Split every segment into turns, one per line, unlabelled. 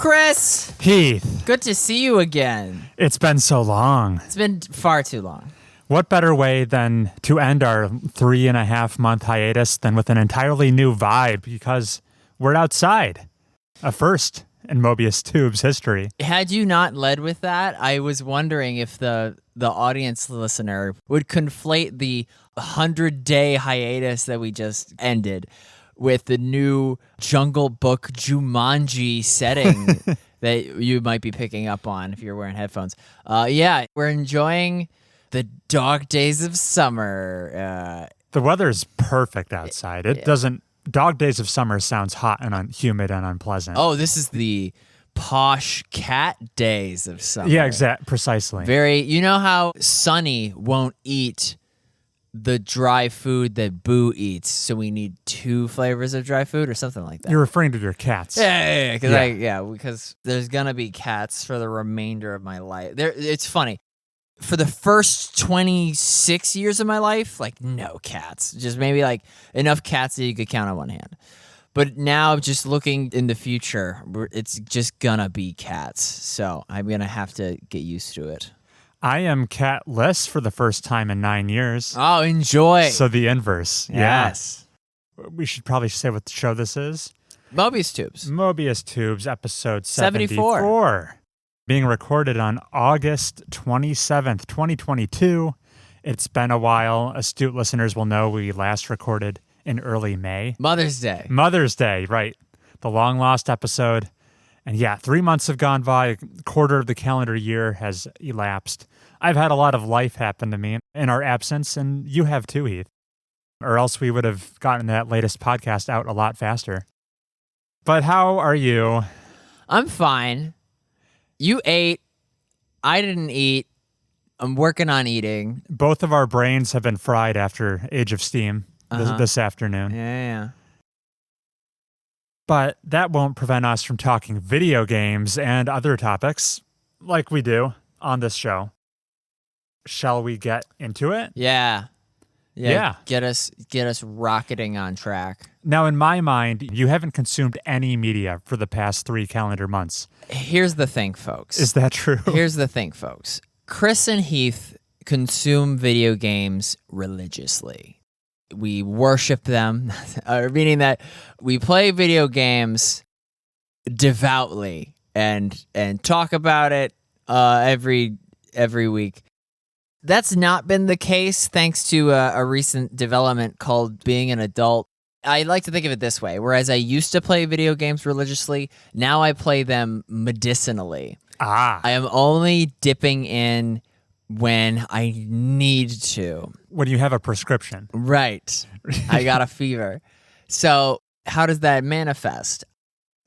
Chris?
Heath.
Good to see you again.
It's been so long.
It's been far too long.
What better way than to end our 3.5 month hiatus than with an entirely new vibe, because we're outside. A first in Mobius Tube's history.
Had you not led with that, I was wondering if the audience listener would conflate the 100-day hiatus that we just ended with the new Jungle Book Jumanji setting that you might be picking up on if you're wearing headphones. Yeah, we're enjoying the dog days of summer.
The weather's perfect outside. It doesn't... Dog days of summer sounds hot and humid and unpleasant.
Oh, this is the posh cat days of summer.
Yeah, precisely.
Very, you know how Sunny won't eat the dry food that Boo eats, so we need 2 flavors of dry food or something like that.
You're referring to your cats.
Yeah, because there's gonna be cats for the remainder of my life. It's funny. For the first 26 years of my life, like, no cats. Just maybe like enough cats that you could count on one hand. But now, just looking in the future, it's just gonna be cats. So I'm gonna have to get used to it.
I am catless for the first time in 9 years.
Oh, enjoy.
So the inverse.
Yes.
Yeah. We should probably say what show this is.
Mobius Tubes.
Mobius Tubes, episode 74. Being recorded on August 27th, 2022. It's been a while. Astute listeners will know we last recorded in early May.
Mother's Day.
Mother's Day, right. The long-lost episode. And yeah, 3 months have gone by. A quarter of the calendar year has elapsed. I've had a lot of life happen to me in our absence, and you have too, Heath. Or else we would have gotten that latest podcast out a lot faster. But how are you?
I'm fine. You ate. I didn't eat. I'm working on eating.
Both of our brains have been fried after Age of Steam this afternoon.
Yeah.
But that won't prevent us from talking video games and other topics like we do on this show. Shall we get into it?
Yeah. Get us rocketing on track.
Now, in my mind, you haven't consumed any media for the past 3 calendar months.
Here's the thing, folks.
Is that true?
Here's the thing, folks. Chris and Heath consume video games religiously. We worship them, meaning that we play video games devoutly and talk about it every week. That's not been the case thanks to a recent development called being an adult. I like to think of it this way. Whereas I used to play video games religiously, now I play them medicinally. I am only dipping in when I need to.
When you have a prescription.
Right. I got a fever. So how does that manifest?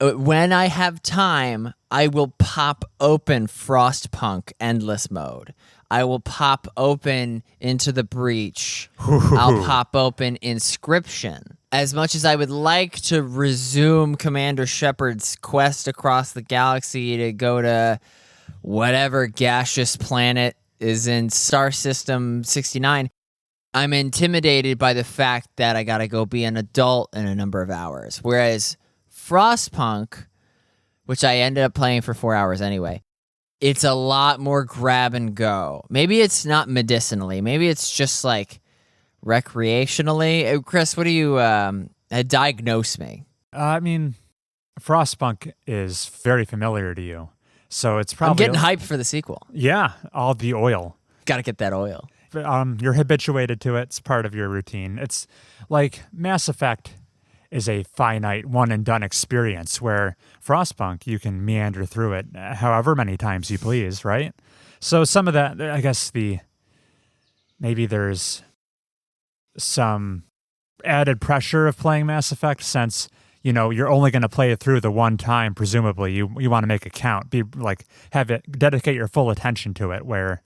When I have time, I will pop open Frostpunk Endless Mode. I will pop open Into the Breach. I'll pop open Inscription. As much as I would like to resume Commander Shepard's quest across the galaxy to go to whatever gaseous planet is in Star System 69, I'm intimidated by the fact that I gotta go be an adult in a number of hours. Whereas Frostpunk, which I ended up playing for 4 hours anyway, it's a lot more grab and go. Maybe it's not medicinally. Maybe it's just like recreationally. Chris, what do you diagnose me?
I mean, Frostpunk is very familiar to you. So it's probably...
I'm getting hyped for the sequel.
Yeah, all the oil.
Got to get that oil.
You're habituated to it. It's part of your routine. It's like Mass Effect is a finite one-and-done experience where Frostpunk, you can meander through it however many times you please, right? So some of that, I guess maybe there's some added pressure of playing Mass Effect since, you know, you're only going to play it through the one time, presumably. You want to make it count. Dedicate your full attention to it, where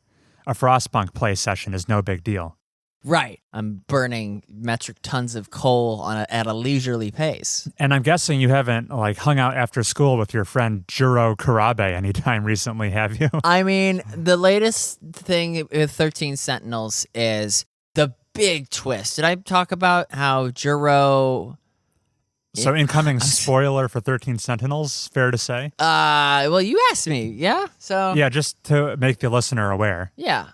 a Frostpunk play session is no big deal.
Right. I'm burning metric tons of coal at a leisurely pace.
And I'm guessing you haven't hung out after school with your friend Juro Kurabe anytime recently, have you?
I mean, the latest thing with 13 Sentinels is the big twist. Did I talk about how Juro
So incoming spoiler for 13 Sentinels, fair to say?
Well, you asked me, yeah? So
Yeah, just to make the listener aware.
yeah.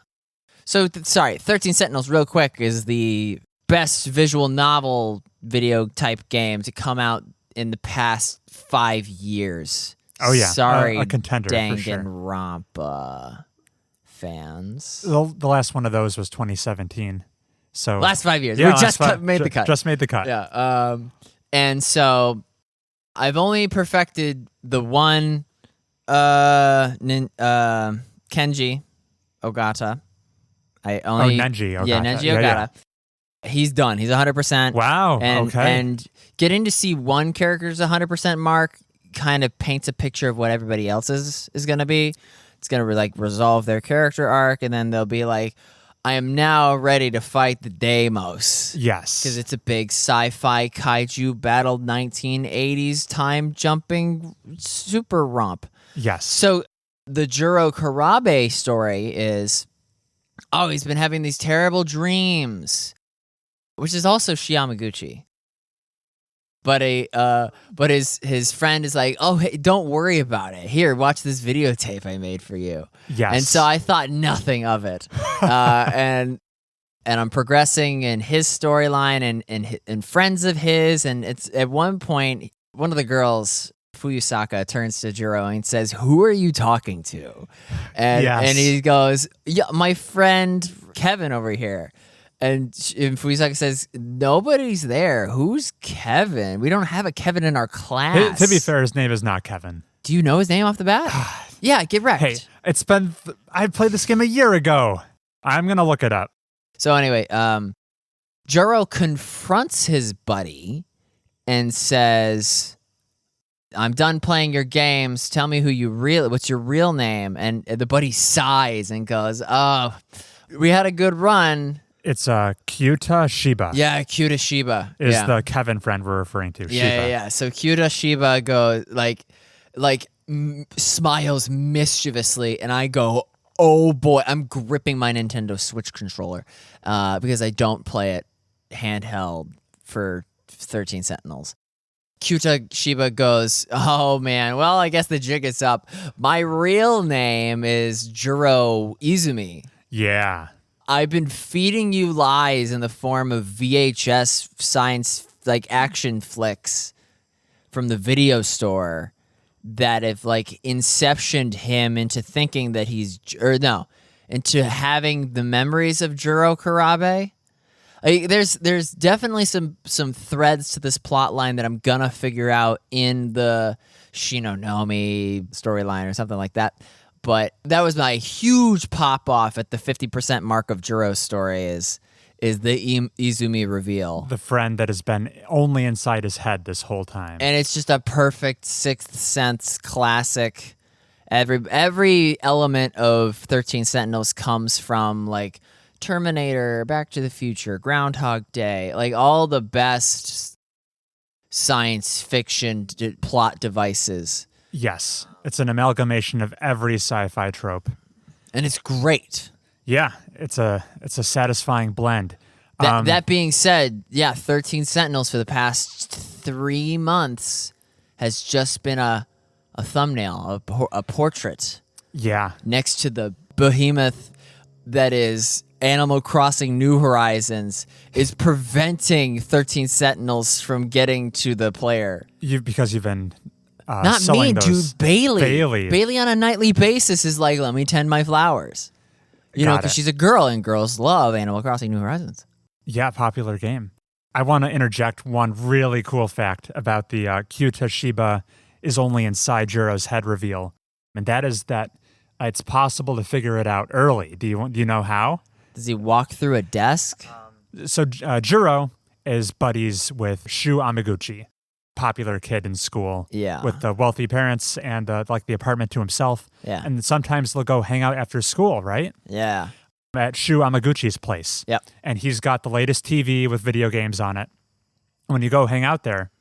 So, 13 Sentinels, real quick, is the best visual novel video type game to come out in the past 5 years.
Oh, yeah.
Sorry,
a contender for sure.
Danganronpa fans.
The last one of those was 2017. So
Last 5 years.
Yeah,
we just made the cut.
Just made the cut.
Yeah. And so I've only perfected the one Kenji Ogata.
Nenji Ogata.
Yeah, Nenji Ogata.
Yeah.
He's done. He's 100%.
Wow. Okay.
And getting to see one character's 100% mark kind of paints a picture of what everybody else's is going to be. It's going to resolve their character arc, and then they'll be like, I am now ready to fight the Deimos.
Yes.
Because it's a big sci-fi kaiju battle 1980s time-jumping super romp.
Yes.
So the Juro Karabe story is, he's been having these terrible dreams, which is also Shiamaguchi. But his friend is like, oh, hey, don't worry about it. Here, watch this videotape I made for you.
Yes.
And so I thought nothing of it. And I'm progressing in his storyline and friends of his. And it's at one point, one of the girls, Fuyusaka, turns to Juro and says, who are you talking to? And he goes, yeah, my friend Kevin over here. And Fuyusaka says, nobody's there. Who's Kevin? We don't have a Kevin in our class.
To be fair, his name is not Kevin.
Do you know his name off the bat? Yeah, get wrecked.
Hey, I played this game a year ago. I'm going to look it up.
So anyway, Juro confronts his buddy and says, I'm done playing your games. Tell me what's your real name? And the buddy sighs and goes, oh, we had a good run.
It's Kyuta Shiba.
Yeah, Kyuta Shiba
is the Kevin friend we're referring to.
Yeah. So Kyuta Shiba goes smiles mischievously, and I go, oh boy! I'm gripping my Nintendo Switch controller because I don't play it handheld for 13 Sentinels. Kyuta Shiba goes, oh man, well I guess the jig is up. My real name is Juro Izumi.
Yeah.
I've been feeding you lies in the form of VHS science action flicks from the video store that have inceptioned him into thinking that into having the memories of Juro Karabe. There's definitely some threads to this plot line that I'm gonna figure out in the Shinonomi storyline or something like that. But that was my huge pop-off at the 50% mark of Juro's story is the Izumi reveal.
The friend that has been only inside his head this whole time.
And it's just a perfect Sixth Sense classic. Every element of 13 Sentinels comes from, Terminator, Back to the Future, Groundhog Day, all the best science fiction plot devices.
Yes, it's an amalgamation of every sci-fi trope,
and it's great.
Yeah, it's a satisfying blend.
That being said, 13 Sentinels for the past 3 months has just been a thumbnail, a portrait.
Yeah,
next to the behemoth that is Animal Crossing New Horizons is preventing 13 Sentinels from getting to the player.
Because you've been.
Not me, dude.
Bailey.
Bailey on a nightly basis is like, let me tend my flowers. Because she's a girl and girls love Animal Crossing New Horizons.
Yeah, popular game. I want to interject one really cool fact about the Kyuta Shiba is only inside Juro's head reveal. And that is that it's possible to figure it out early. Do you know how?
Does he walk through a desk?
So Juro is buddies with Shu Amaguchi. Popular kid in school with the wealthy parents and the apartment to himself.
Yeah.
And sometimes they'll go hang out after school, right?
Yeah.
At Shu Amaguchi's place.
Yep.
And he's got the latest TV with video games on it. When you go hang out there,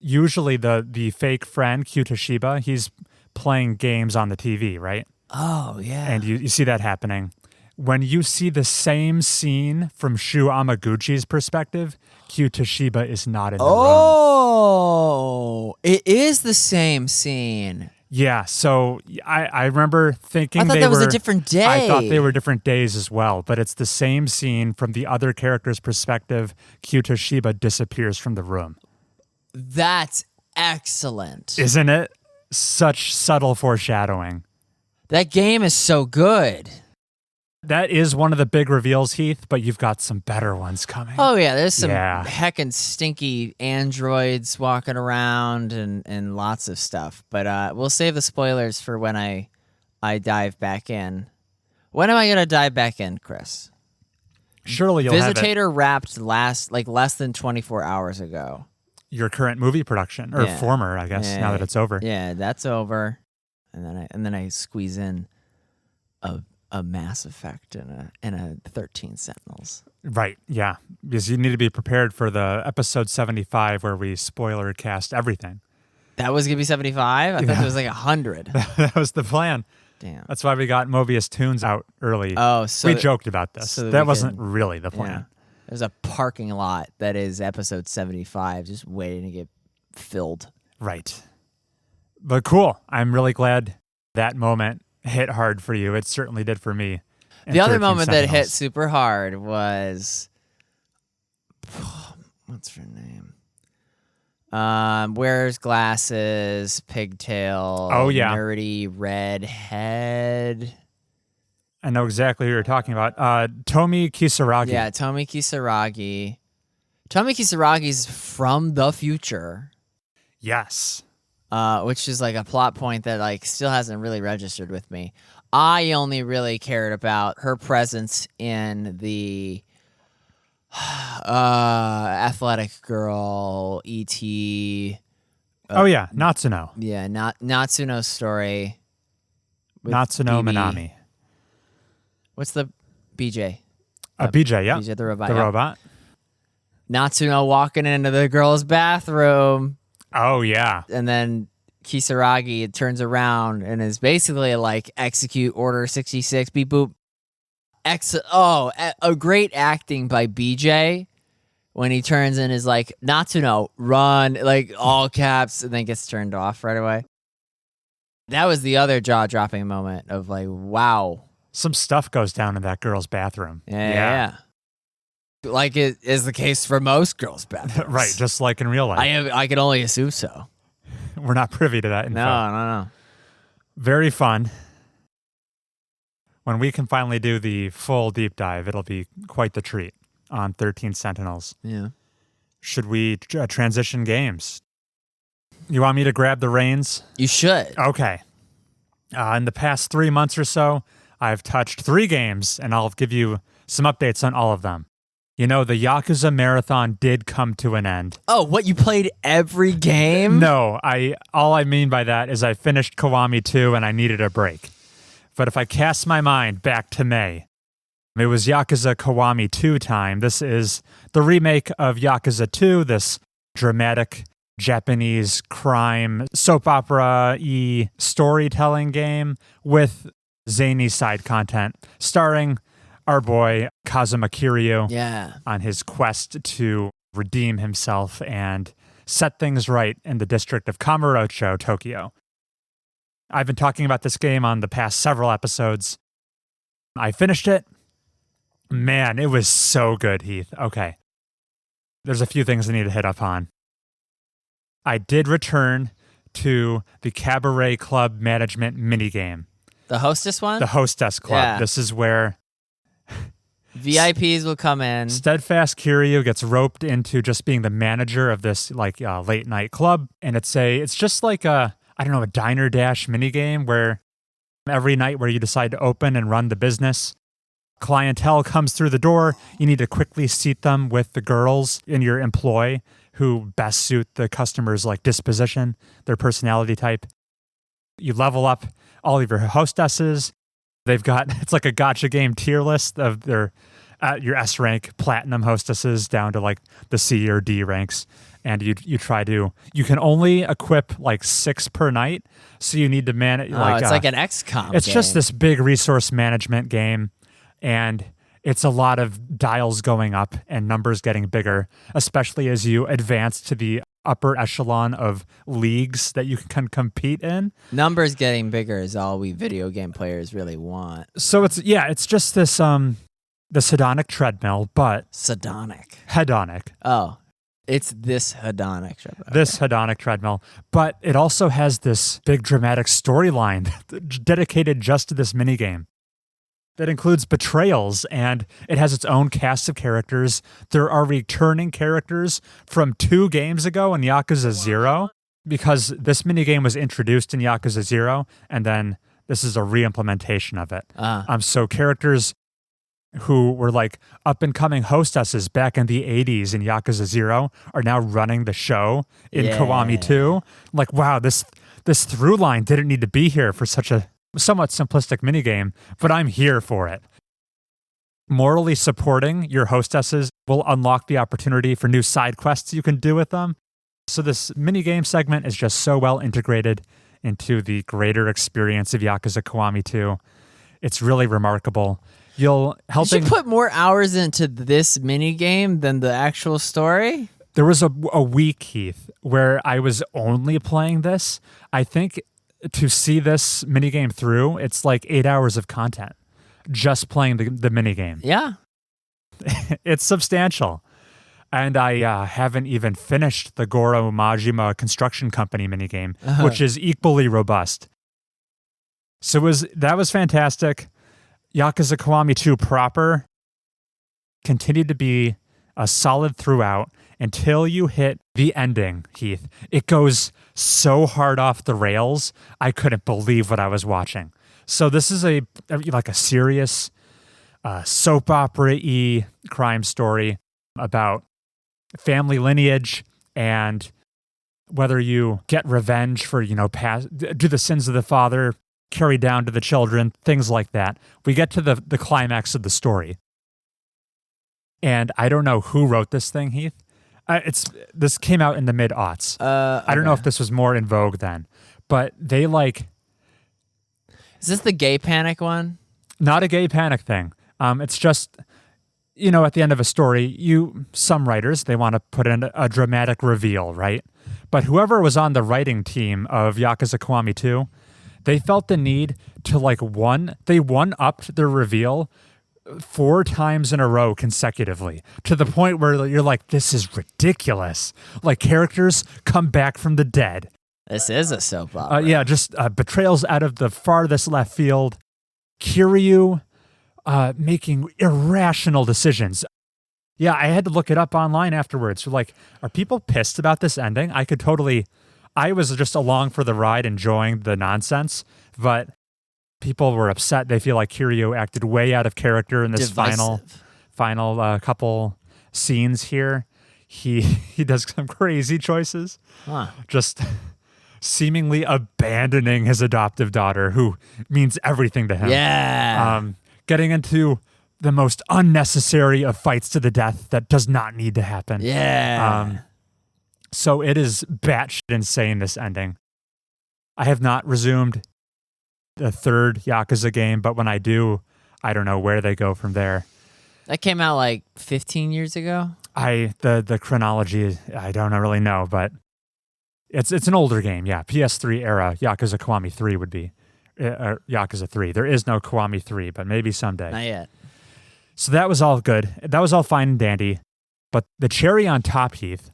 usually the fake friend, Kyuta Shiba, he's playing games on the TV, right?
Oh, yeah.
And you see that happening. When you see the same scene from Shu Amaguchi's perspective, Q Toshiba is not in the room.
Oh, it is the same scene.
Yeah, so I remember thinking
I thought that was a different day.
I thought they were different days as well, but it's the same scene from the other character's perspective. Q Toshiba disappears from the room.
That's excellent.
Isn't it? Such subtle foreshadowing.
That game is so good.
That is one of the big reveals, Heath, but you've got some better ones coming.
Oh, yeah, there's some heckin' stinky androids walking around and lots of stuff. But we'll save the spoilers for when I dive back in. When am I going to dive back in, Chris?
Surely you'll have it.
Visitator wrapped less than 24 hours ago.
Your current movie production, or former, I guess, now that it's over.
Yeah, that's over. And then I squeeze in a Mass Effect and a 13 Sentinels.
Right, yeah. Because you need to be prepared for the episode 75 where we spoiler cast everything.
That was going to be 75? I thought it was like 100.
That was the plan.
Damn.
That's why we got Mobius Tunes out early.
Oh, so
we joked about this.
So
that wasn't really the plan.
Yeah. There's a parking lot that is episode 75 just waiting to get filled.
Right. But cool. I'm really glad that moment hit hard for you. It certainly did for me.
The other moment that hit super hard was what's her name? Wears glasses, pigtail, nerdy redhead.
I know exactly who you're talking about. Tomi Kisaragi.
Yeah, Tomi Kisaragi. Tomi Kisaragi's from the future.
Yes.
Which is like a plot point that like still hasn't really registered with me. I only really cared about her presence in the athletic girl E.T.
Natsuno.
Yeah, Natsuno's story.
Natsuno
BB.
Minami.
What's the BJ?
BJ, yeah.
BJ the robot.
The robot.
Natsuno walking into the girl's bathroom.
Oh, yeah.
And then Kisaragi turns around and is basically like, execute order 66, beep boop. A great acting by BJ when he turns and is like, Natsuno, run, like all caps, and then gets turned off right away. That was the other jaw-dropping moment of like, wow.
Some stuff goes down in that girl's bathroom.
Yeah. Like it is the case for most girls' bathrooms.
Right, just like in real life.
I can only assume so.
We're not privy to that info.
No.
Very fun. When we can finally do the full deep dive, it'll be quite the treat on 13 Sentinels.
Yeah.
Should we transition games? You want me to grab the reins?
You should.
Okay. In the past 3 months or so, I've touched 3 games, and I'll give you some updates on all of them. You know, the Yakuza marathon did come to an end.
Oh, what, you played every game?
No, all I mean by that is I finished Kiwami 2 and I needed a break. But if I cast my mind back to May, it was Yakuza Kiwami 2 time. This is the remake of Yakuza 2, this dramatic Japanese crime soap opera-y storytelling game with zany side content starring our boy Kazuma Kiryu on his quest to redeem himself and set things right in the district of Kamurocho, Tokyo. I've been talking about this game on the past several episodes. I finished it. Man, it was so good, Heath. Okay. There's a few things I need to hit up on. I did return to the Cabaret Club management minigame.
The hostess one?
The Hostess Club.
Yeah.
This is where
VIPs will come in.
Steadfast Kiryu gets roped into just being the manager of this like late night club, and it's just like a diner dash minigame where every night where you decide to open and run the business, clientele comes through the door. You need to quickly seat them with the girls in your employ who best suit the customer's like disposition, their personality type. You level up all of your hostesses. They've got, it's like a gacha game tier list of their your S rank platinum hostesses down to like the C or D ranks. And you can only equip like 6 per night. So you need to manage.
It's like an XCOM
It's
game.
just this big resource management game. And it's a lot of dials going up and numbers getting bigger, especially as you advance to the upper echelon of leagues that you can compete in.
Numbers getting bigger is all we video game players really want.
So it's just this this hedonic treadmill, but hedonic.
Oh, it's this hedonic treadmill.
This hedonic treadmill, but it also has this big dramatic storyline dedicated just to this minigame that includes betrayals, and it has its own cast of characters. There are returning characters from 2 games ago in Yakuza 0, because this minigame was introduced in Yakuza 0, and then this is a re-implementation of it. So characters who were like up-and-coming hostesses back in the 80s in Yakuza 0 are now running the show in Kiwami 2. Like, wow, this through line didn't need to be here for such a somewhat simplistic minigame, but I'm here for it. Morally supporting your hostesses will unlock the opportunity for new side quests you can do with them. So this minigame segment is just so well integrated into the greater experience of Yakuza Kiwami 2. It's really remarkable. You
put more hours into this minigame than the actual story?
There was a week, Heath, where I was only playing this. I think to see this minigame through, it's like 8 hours of content just playing the minigame.
Yeah.
It's substantial. And I haven't even finished the Goro Majima Construction Company minigame, which is equally robust. So that was fantastic. Yakuza Kiwami 2 proper continued to be a solid throughout until you hit the ending, Heath. It goes so hard off the rails, I couldn't believe what I was watching. So this is a serious soap opera-y crime story about family lineage and whether you get revenge for, do the sins of the father carry down to the children, things like that. We get to the climax of the story. And I don't know who wrote this thing, Heath. This came out in the mid-aughts. I don't know if this was more in vogue then, but they
Is this the gay panic one?
Not a gay panic thing. It's just, at the end of a story, some writers, they want to put in a dramatic reveal, right? But whoever was on the writing team of Yakuza Kiwami 2, they felt the need to they one-upped their reveal 4 times in a row consecutively, to the point where you're like, this is ridiculous. Like, characters come back from the dead.
This is a soap opera.
Just betrayals out of the farthest left field. Kiryu making irrational decisions. Yeah, I had to look it up online afterwards. So are people pissed about this ending? I was just along for the ride, enjoying the nonsense, but people were upset. They feel like Kiryu acted way out of character in this final couple scenes here. He does some crazy choices. Just seemingly abandoning his adoptive daughter, who means everything to him.
Yeah.
Getting into the most unnecessary of fights to the death that does not need to happen.
Yeah.
So it is batshit insane, this ending. I have not resumed the third Yakuza game, but when I do, I don't know where they go from there.
That came out 15 years ago?
The chronology, I don't really know, but it's an older game, yeah. PS3 era, Yakuza Kiwami 3 would be. Yakuza 3. There is no Kiwami 3, but maybe someday.
Not yet.
So that was all good. That was all fine and dandy. But the cherry on top, Heath,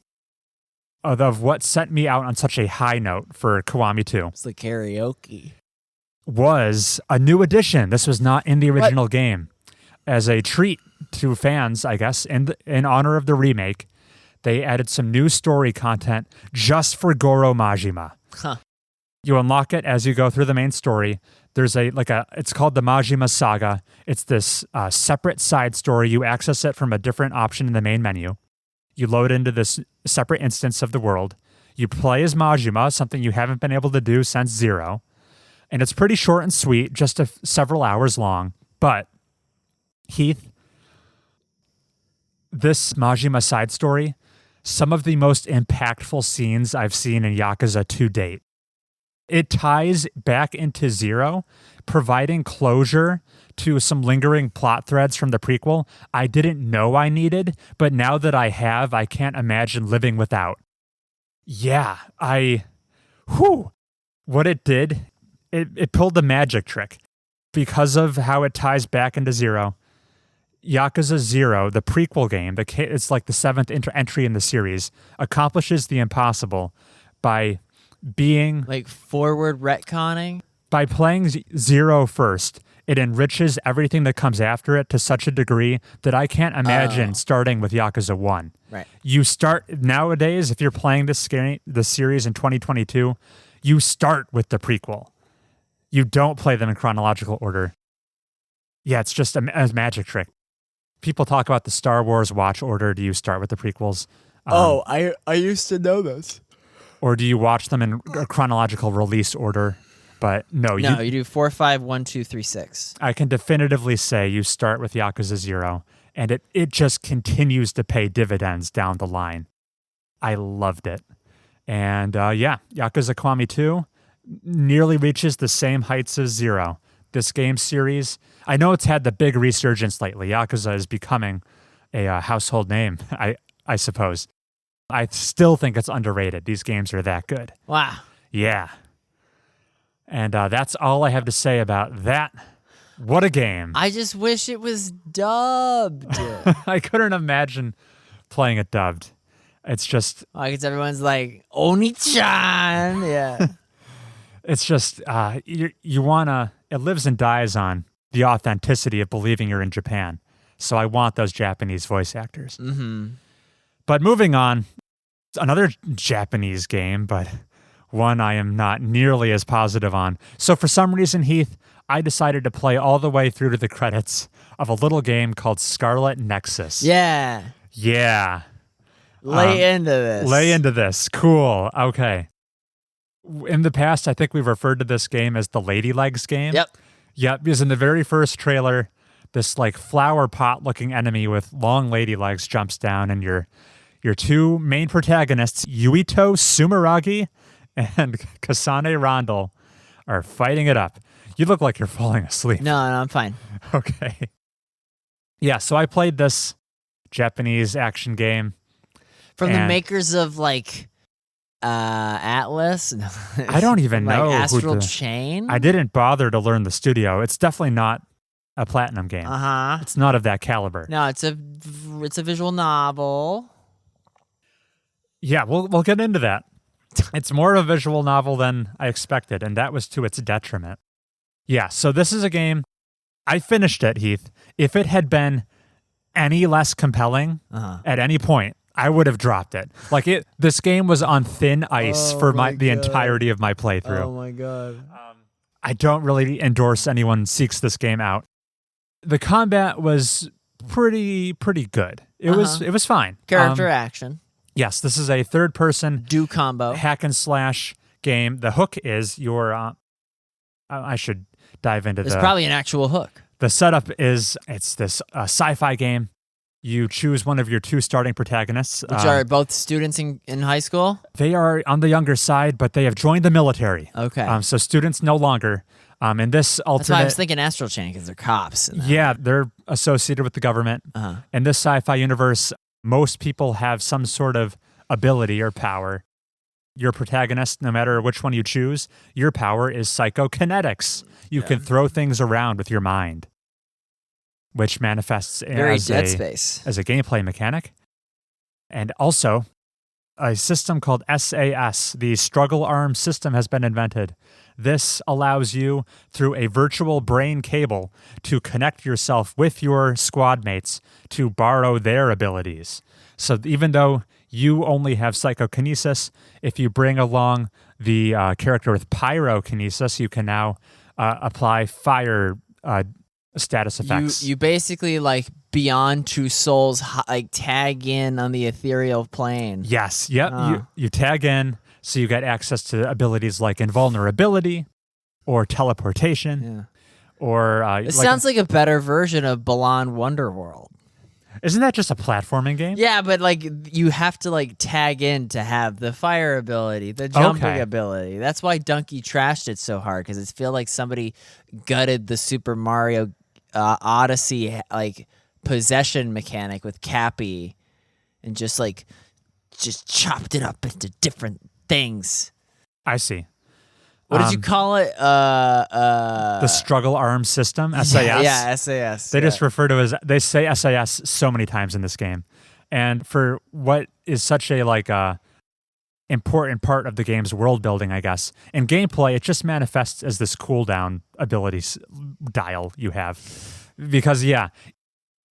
of what sent me out on such a high note for Kiwami 2.
It's the karaoke.
Was a new addition. This was not in the original game. As a treat to fans, I guess, in honor of the remake, they added some new story content just for Goro Majima.
Huh.
You unlock it as you go through the main story. There's it's called the Majima Saga. It's this separate side story. You access it from a different option in the main menu. You load into this separate instance of the world. You play as Majima, something you haven't been able to do since 0. And it's pretty short and sweet, just several hours long. But, Heath, this Majima side story, some of the most impactful scenes I've seen in Yakuza to date. It ties back into 0, providing closure to some lingering plot threads from the prequel I didn't know I needed, but now that I have, I can't imagine living without. Yeah, what it did, it pulled the magic trick. Because of how it ties back into Zero, Yakuza 0, the prequel game, it's like the 7th entry in the series, accomplishes the impossible by being...
Like forward retconning?
By playing Zero first, it enriches everything that comes after it to such a degree that I can't imagine starting with Yakuza 1.
Right.
You start... Nowadays, if you're playing this series in 2022, you start with the prequel. You don't play them in chronological order. Yeah, it's just a magic trick. People talk about the Star Wars watch order. Do you start with the prequels?
I used to know this.
Or do you watch them in a chronological release order? But no,
you do 4, 5, 1, 2, 3, 6.
I can definitively say you start with Yakuza 0, and it just continues to pay dividends down the line. I loved it. And Yakuza Kiwami 2 nearly reaches the same heights as 0. This game series, I know it's had the big resurgence lately. Yakuza is becoming a household name, I suppose. I still think it's underrated. These games are that good.
Wow.
Yeah. And that's all I have to say about that. What a game.
I just wish it was dubbed.
I couldn't imagine playing it dubbed. It's just...
Because everyone's like, Oni-chan. Yeah.
It's just, you want to... It lives and dies on the authenticity of believing you're in Japan. So I want those Japanese voice actors.
Mm-hmm.
But moving on, another Japanese game, but one I am not nearly as positive on. So for some reason, Heath, I decided to play all the way through to the credits of a little game called Scarlet Nexus.
Yeah.
Yeah.
Lay into this.
Cool. Okay. In the past, I think we've referred to this game as the Lady Legs game. Yep, because in the very first trailer, this like flower pot looking enemy with long lady legs jumps down, and your two main protagonists, Yuito Sumeragi and Kasane Rondel, are fighting it up. You look like you're falling asleep.
No, I'm fine.
Okay. Yeah, so I played this Japanese action game.
From the makers of like Atlas?
I don't even know.
Astral Chain?
I didn't bother to learn the studio. It's definitely not a platinum game.
Uh-huh.
It's not of that caliber.
No, it's a visual novel.
Yeah, we'll get into that. It's more of a visual novel than I expected, and that was to its detriment. Yeah, so this is a game. I finished it, Heath. If it had been any less compelling at any point, I would have dropped it. This game was on thin ice for the entirety of my playthrough.
Oh my god!
I don't really endorse anyone seeks this game out. The combat was pretty good. It was fine.
Character action.
Yes, this is a third-person
do combo
hack and slash game. The hook is your. I should dive into.
There's probably an actual hook.
The setup is it's this sci-fi game. You choose one of your two starting protagonists.
Which are both students in high school?
They are on the younger side, but they have joined the military.
Okay.
So students no longer. In this alternate...
That's why I was thinking Astral Chain, because they're cops.
Yeah, they're associated with the government. In this sci-fi universe, most people have some sort of ability or power. Your protagonist, no matter which one you choose, your power is psychokinetics. You can throw things around with your mind, which manifests as a gameplay mechanic. And also, a system called SAS, the Struggle Arm system, has been invented. This allows you, through a virtual brain cable, to connect yourself with your squad mates to borrow their abilities. So even though you only have psychokinesis, if you bring along the character with pyrokinesis, you can now apply fire status effects.
You basically beyond two souls tag in on the ethereal plane.
Yes. Yep. You tag in, so you get access to abilities like invulnerability or teleportation. Or
it sounds like a better version of Balan Wonderworld.
Isn't that just a platforming game?
Yeah, but you have to tag in to have the fire ability, the jumping ability. That's why Donkey trashed it so hard, because it feels like somebody gutted the Super Mario Odyssey like possession mechanic with Cappy, and just chopped it up into different things.
I see.
What did you call it?
The struggle arms system, SAS.
Yeah, SAS.
They just refer to it as, they say SAS so many times in this game. And for what is such a important part of the game's world building, I guess, in gameplay, it just manifests as this cooldown abilities dial you have. Because,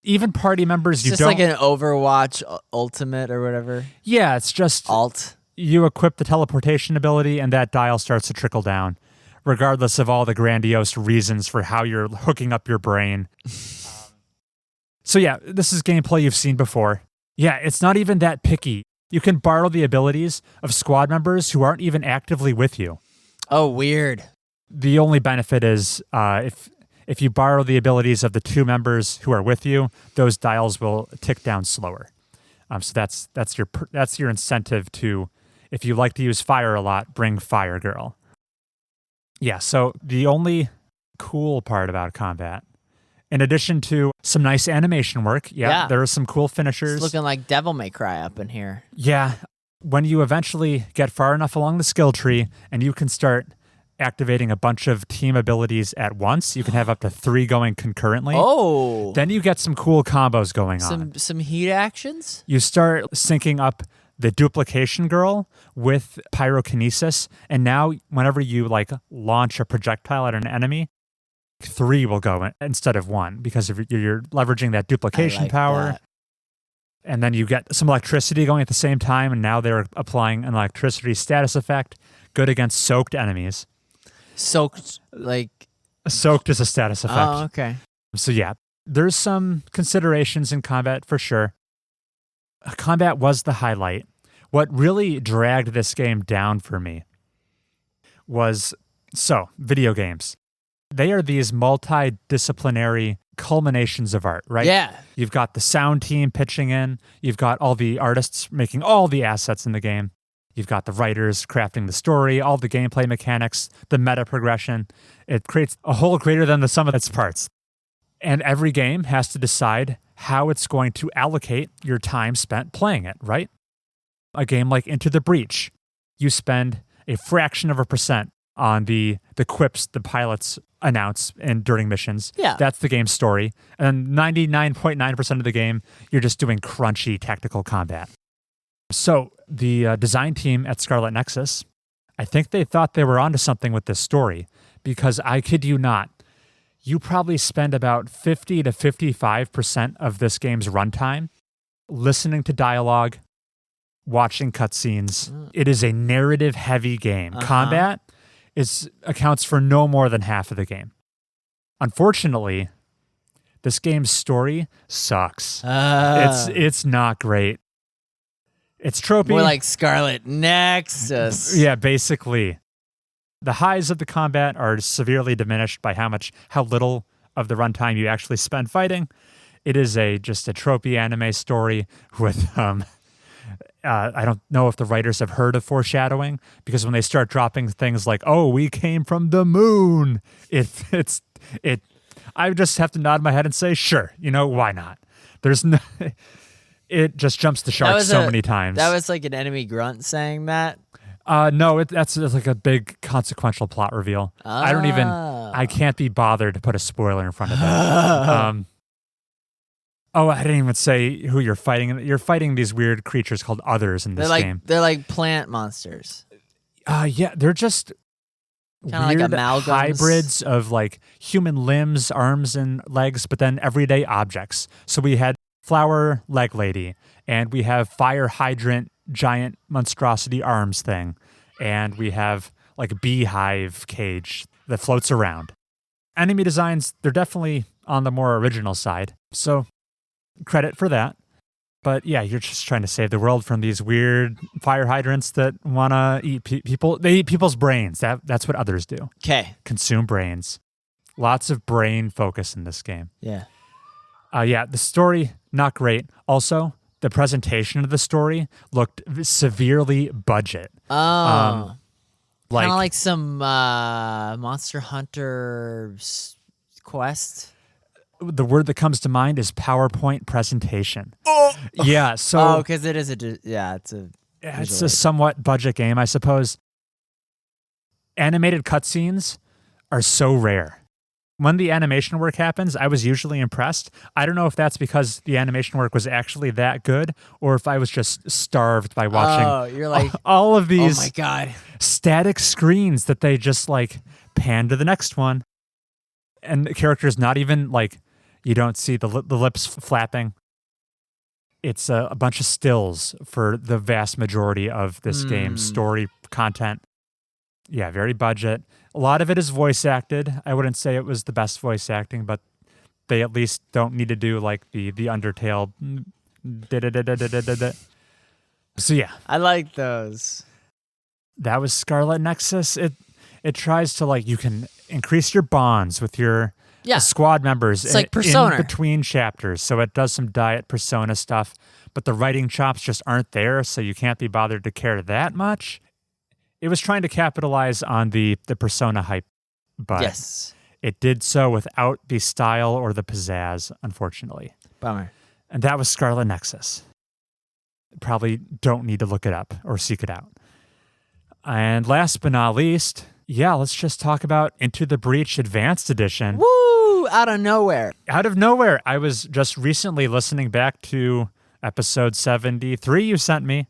even party members
it's like an Overwatch Ultimate or whatever.
Yeah, it's just
Alt.
You equip the teleportation ability and that dial starts to trickle down, regardless of all the grandiose reasons for how you're hooking up your brain. So this is gameplay you've seen before. Yeah, it's not even that picky. You can borrow the abilities of squad members who aren't even actively with you.
Oh, weird.
The only benefit is if you borrow the abilities of the 2 members who are with you, those dials will tick down slower. So that's your incentive to, if you like to use fire a lot, bring Fire Girl. Yeah, so the only cool part about combat, in addition to some nice animation work, there are some cool finishers.
It's looking like Devil May Cry up in here.
Yeah, when you eventually get far enough along the skill tree and you can start activating a bunch of team abilities at once, you can have up to 3 going concurrently.
Oh.
Then you get some cool combos going on.
Some heat actions?
You start syncing up the duplication girl with pyrokinesis, and now whenever you launch a projectile at an enemy, 3 will go instead of 1 because you're leveraging that duplication power.
That.
And then you get some electricity going at the same time, and now they're applying an electricity status effect, good against soaked enemies.
Soaked
is a status effect.
Oh, okay.
So there's some considerations in combat for sure. Combat was the highlight. What really dragged this game down for me was, video games. They are these multidisciplinary culminations of art, right?
Yeah.
You've got the sound team pitching in. You've got all the artists making all the assets in the game. You've got the writers crafting the story, all the gameplay mechanics, the meta progression. It creates a whole greater than the sum of its parts. And every game has to decide how it's going to allocate your time spent playing it, right? A game like Into the Breach, you spend a fraction of a percent on the quips the pilots announce during missions.
Yeah.
That's the game's story. And 99.9% of the game, you're just doing crunchy tactical combat. So the design team at Scarlet Nexus, I think they thought they were onto something with this story, because I kid you not, you probably spend about 50 to 55% of this game's runtime listening to dialogue, watching cutscenes. It is a narrative-heavy game. Combat accounts for no more than half of the game. Unfortunately, this game's story sucks. It's not great. It's tropey.
More like Scarlet Nexus.
Yeah, basically. The highs of the combat are severely diminished by how little of the runtime you actually spend fighting. It is just a tropey anime story with I don't know if the writers have heard of foreshadowing, because when they start dropping things like, "Oh, we came from the moon," I just have to nod my head and say, "Sure, why not?" It just jumps the shark so many times.
That was like an enemy grunt saying that?
No, that's like a big consequential plot reveal. I can't be bothered to put a spoiler in front of that. I didn't even say who you're fighting. You're fighting these weird creatures called others in this game.
They're like plant monsters.
They're just
kind
weird
of like amalgams.
Hybrids of human limbs, arms, and legs, but then everyday objects. So we had flower leg lady, and we have fire hydrant giant monstrosity arms thing, and we have beehive cage that floats around. Enemy designs, they're definitely on the more original side, so credit for that. But yeah, you're just trying to save the world from these weird fire hydrants that want to eat people. They eat people's brains. That's what others do.
Okay.
Consume brains. Lots of brain focus in this game.
Yeah.
The story, not great. Also, the presentation of the story looked severely budget.
Oh. Kind of like some Monster Hunter quest.
The word that comes to mind is PowerPoint presentation. Yeah, so
Oh, because it is it's
a somewhat budget game, I suppose. Animated cutscenes are so rare. When the animation work happens, I was usually impressed. I don't know if that's because the animation work was actually that good or if I was just starved by watching
you're like,
all of these
oh my God.
static screens that they just like pan to the next one. And the character's not even like, you don't see the lips flapping. It's a bunch of stills for the vast majority of this game's story content. Yeah, very budget. A lot of it is voice acted. I wouldn't say it was the best voice acting, but they at least don't need to do like the Undertale. So yeah.
I like those.
That was Scarlet Nexus. It tries to like, you can increase your bonds with your squad members
it's like Persona.
in between chapters. So it does some diet Persona stuff, but the writing chops just aren't there, so you can't be bothered to care that much. It was trying to capitalize on the Persona hype, but it did so without the style or the pizzazz, unfortunately.
Bummer.
And that was Scarlet Nexus. Probably don't need to look it up or seek it out. And last but not least, let's just talk about Into the Breach Advanced Edition.
Woo! Out of nowhere.
Out of nowhere. I was just recently listening back to episode 73 you sent me,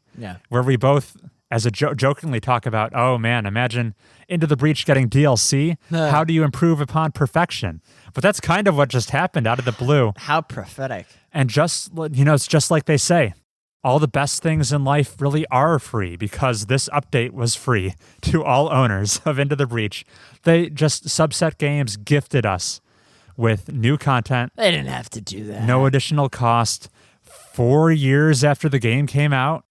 where we both, as a jokingly talk about, oh man, imagine Into the Breach getting DLC. How do you improve upon perfection? But that's kind of what just happened out of the blue.
How prophetic.
And just, it's just like they say. All the best things in life really are free because this update was free to all owners of Into the Breach. They just, Subset Games gifted us with new content.
They didn't have to do that.
No additional cost. 4 years after the game came out.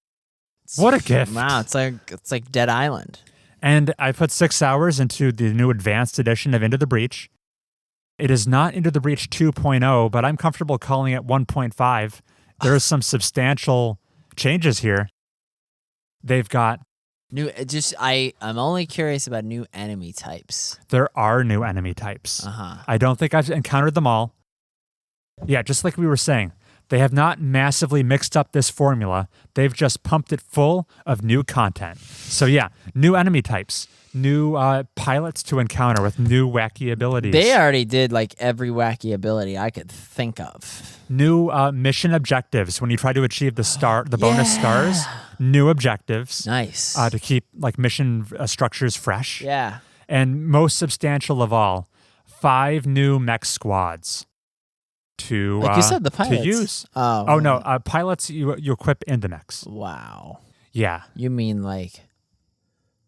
What a gift.
Wow, it's like Dead Island.
And I put 6 hours into the new advanced edition of Into the Breach. It is not Into the Breach 2.0, but I'm comfortable calling it 1.5. There are some substantial changes here. They've got
I'm only curious about new enemy types.
There are new enemy types.
Uh-huh.
I don't think I've encountered them all. Yeah, just like we were saying, they have not massively mixed up this formula. They've just pumped it full of new content. So yeah, new enemy types, new pilots to encounter with new wacky abilities.
They already did like every wacky ability I could think of.
New mission objectives when you try to achieve the bonus stars. New objectives.
Nice.
To keep like mission structures fresh.
Yeah.
And most substantial of all, 5 new mech squads to
like you said, the pilots.
to use.
Oh
no, pilots you equip in the mechs.
Wow.
Yeah.
You mean like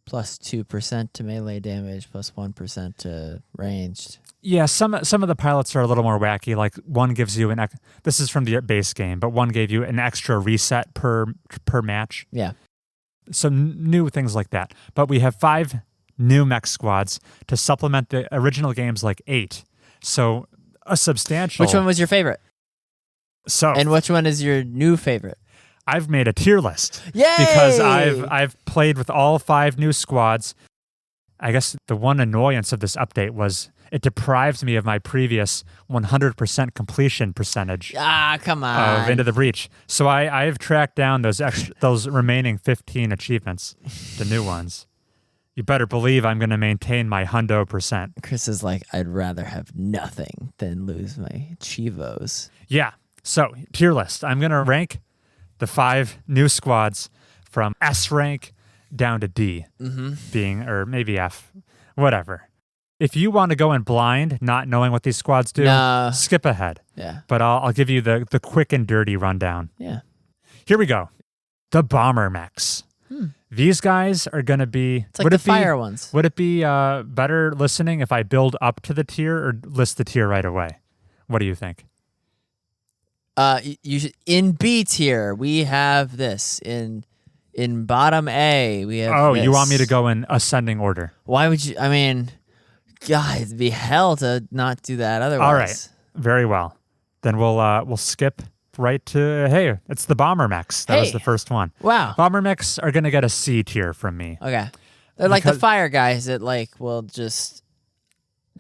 plus 2% to melee damage, plus 1% to ranged.
Yeah, some of the pilots are a little more wacky. Like one gives you this is from the base game, but one gave you an extra reset per match.
Yeah.
Some new things like that. But we have 5 new mech squads to supplement the original game's like 8. So a substantial.
Which one was your favorite? And which one is your new favorite?
I've made a tier list.
Yay!
Because I've played with all 5 new squads. I guess the one annoyance of this update was it deprived me of my previous 100% completion percentage.
Come on.
Of Into the Breach. So I've tracked down those remaining 15 achievements, the new ones. You better believe I'm going to maintain my 100%.
Chris is like, I'd rather have nothing than lose my Chivos.
Yeah. So tier list. I'm going to rank the 5 new squads from S rank down to D, being, or maybe F, whatever. If you want to go in blind, not knowing what these squads do, skip ahead.
Yeah.
But I'll give you the quick and dirty rundown.
Yeah.
Here we go. The bomber mechs. These guys are going to be...
It's like the fire ones.
Would it be better listening if I build up to the tier or list the tier right away? What do you think?
You should, in B tier, we have this. In bottom A, we have this.
You want me to go in ascending order?
Why would you... I mean, God, it'd be hell to not do that otherwise.
All right. Very well. Then we'll skip right to, hey, it's the bomber mechs. That was the first one.
Wow.
Bomber mechs are going to get a C tier from me.
Okay. They're like the fire guys that like will just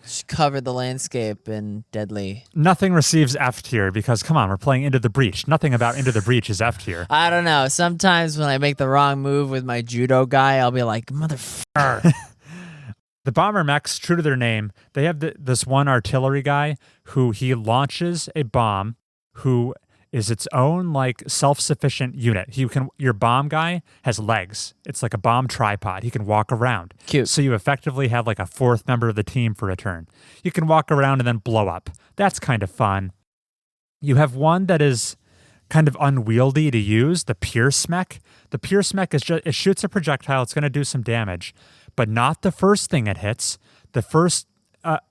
Just cover the landscape in deadly.
Nothing receives F tier because, come on, we're playing Into the Breach. Nothing about Into the Breach is F tier.
I don't know. Sometimes when I make the wrong move with my judo guy, I'll be like, motherfucker.
The bomber mechs, true to their name, they have this one artillery guy who he launches a bomb who is its own like self-sufficient unit. Your bomb guy has legs. It's like a bomb tripod. He can walk around.
Cute.
So you effectively have like a fourth member of the team for a turn. You can walk around and then blow up. That's kind of fun. You have one that is kind of unwieldy to use, the Pierce mech. The Pierce mech it shoots a projectile. It's going to do some damage, but not the first thing it hits. The first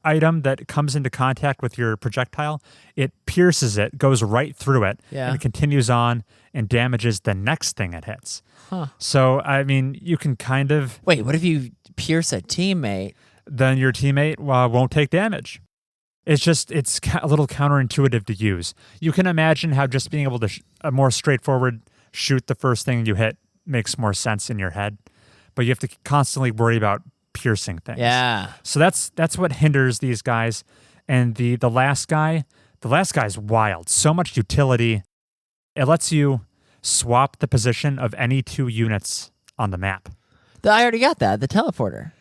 item that comes into contact with your projectile, it pierces it, goes right through it, and continues on and damages the next thing it hits.
Huh.
So, I mean, you can kind of...
Wait, what if you pierce a teammate?
Then your teammate won't take damage. It's a little counterintuitive to use. You can imagine how just being able to a more straightforward shoot the first thing you hit makes more sense in your head, but you have to constantly worry about piercing things.
Yeah.
So that's what hinders these guys. And the last guy's wild. So much utility. It lets you swap the position of any two units on the map.
I already got that, the teleporter.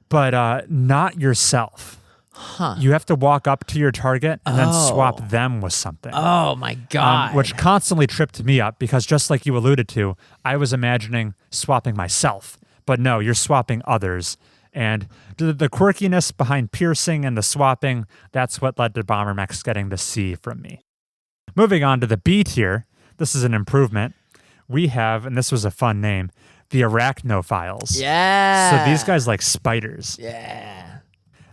But not yourself.
Huh.
You have to walk up to your target and then swap them with something.
Oh my God.
Which constantly tripped me up because just like you alluded to, I was imagining swapping myself. But no, you're swapping others. And the quirkiness behind piercing and the swapping, that's what led to Bomber Mechs getting the C from me. Moving on to the B tier, this is an improvement. We have, and this was a fun name, the Arachnophiles.
Yeah.
So these guys like spiders.
Yeah.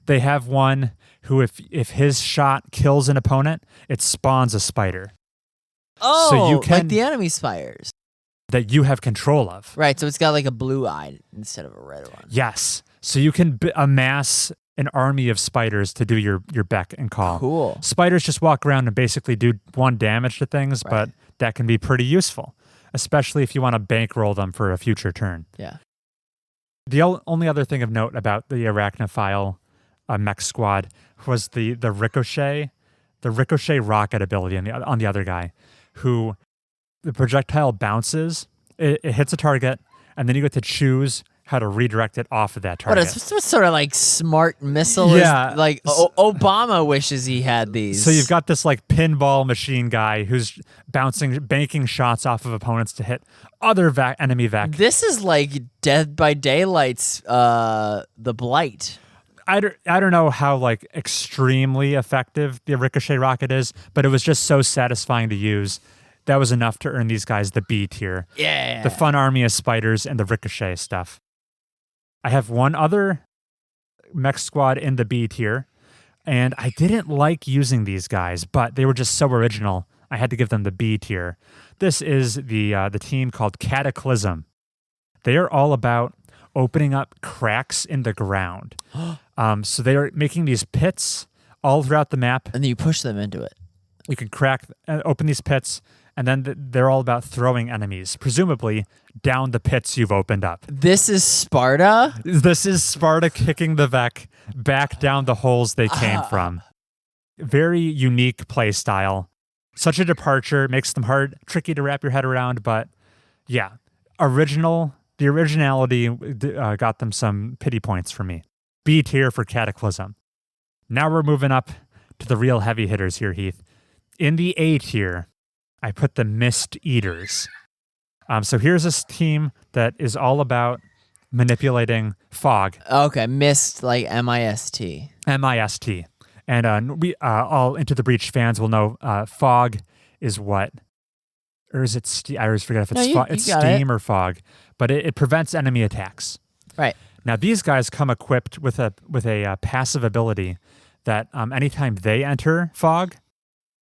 They have one who, if his shot kills an opponent, it spawns a spider.
Oh,
so you can,
like the enemy spiders.
That you have control of.
Right, so it's got like a blue eye instead of a red one.
Yes. So you can amass an army of spiders to do your beck and call.
Cool.
Spiders just walk around and basically do one damage to things,
Right.
but that can be pretty useful, especially if you want to bankroll them for a future turn.
Yeah.
The only other thing of note about the Arachnophile mech squad was the ricochet rocket ability on the other guy, who the projectile bounces, it hits a target, and then you get to choose how to redirect it off of that target.
What, it's sort of like smart missile?
Yeah.
Like Obama wishes he had these.
So you've got this like pinball machine guy who's banking shots off of opponents to hit other enemy vac.
This is like Dead by Daylight's The Blight.
I don't know how like extremely effective the ricochet rocket is, but it was just so satisfying to use. That was enough to earn these guys the B tier.
Yeah.
The fun army of spiders and the ricochet stuff. I have one other mech squad in the B tier, and I didn't like using these guys, but they were just so original. I had to give them the B tier. This is the team called Cataclysm. They are all about opening up cracks in the ground. So they are making these pits all throughout the map.
And then you push them into it.
You can open these pits, and then they're all about throwing enemies, presumably down the pits you've opened up.
This is Sparta?
This is Sparta kicking the Vec back down the holes they came from. Very unique play style. Such a departure, makes them tricky to wrap your head around, but yeah, the originality got them some pity points for me. B tier for Cataclysm. Now we're moving up to the real heavy hitters here, Heath. In the A tier, I put the Mist Eaters. So here's this team that is all about manipulating fog.
Okay, Mist, like M-I-S-T.
M-I-S-T. And we all Into the Breach fans will know fog is what? Or is it I always forget if it's it's steam or fog. But it prevents enemy attacks.
Right.
Now these guys come equipped with a passive ability that anytime they enter fog,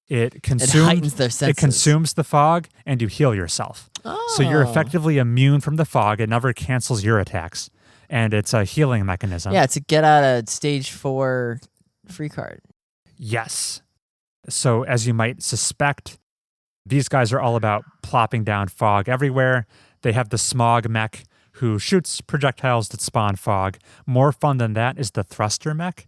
it
heightens their senses.
It consumes the fog, and you heal yourself.
Oh.
So you're effectively immune from the fog. It never cancels your attacks, and it's a healing mechanism.
Yeah, it's a get out of stage 4 free card.
Yes. So as you might suspect, these guys are all about plopping down fog everywhere. They have the Smog mech, who shoots projectiles that spawn fog. More fun than that is the Thruster mech.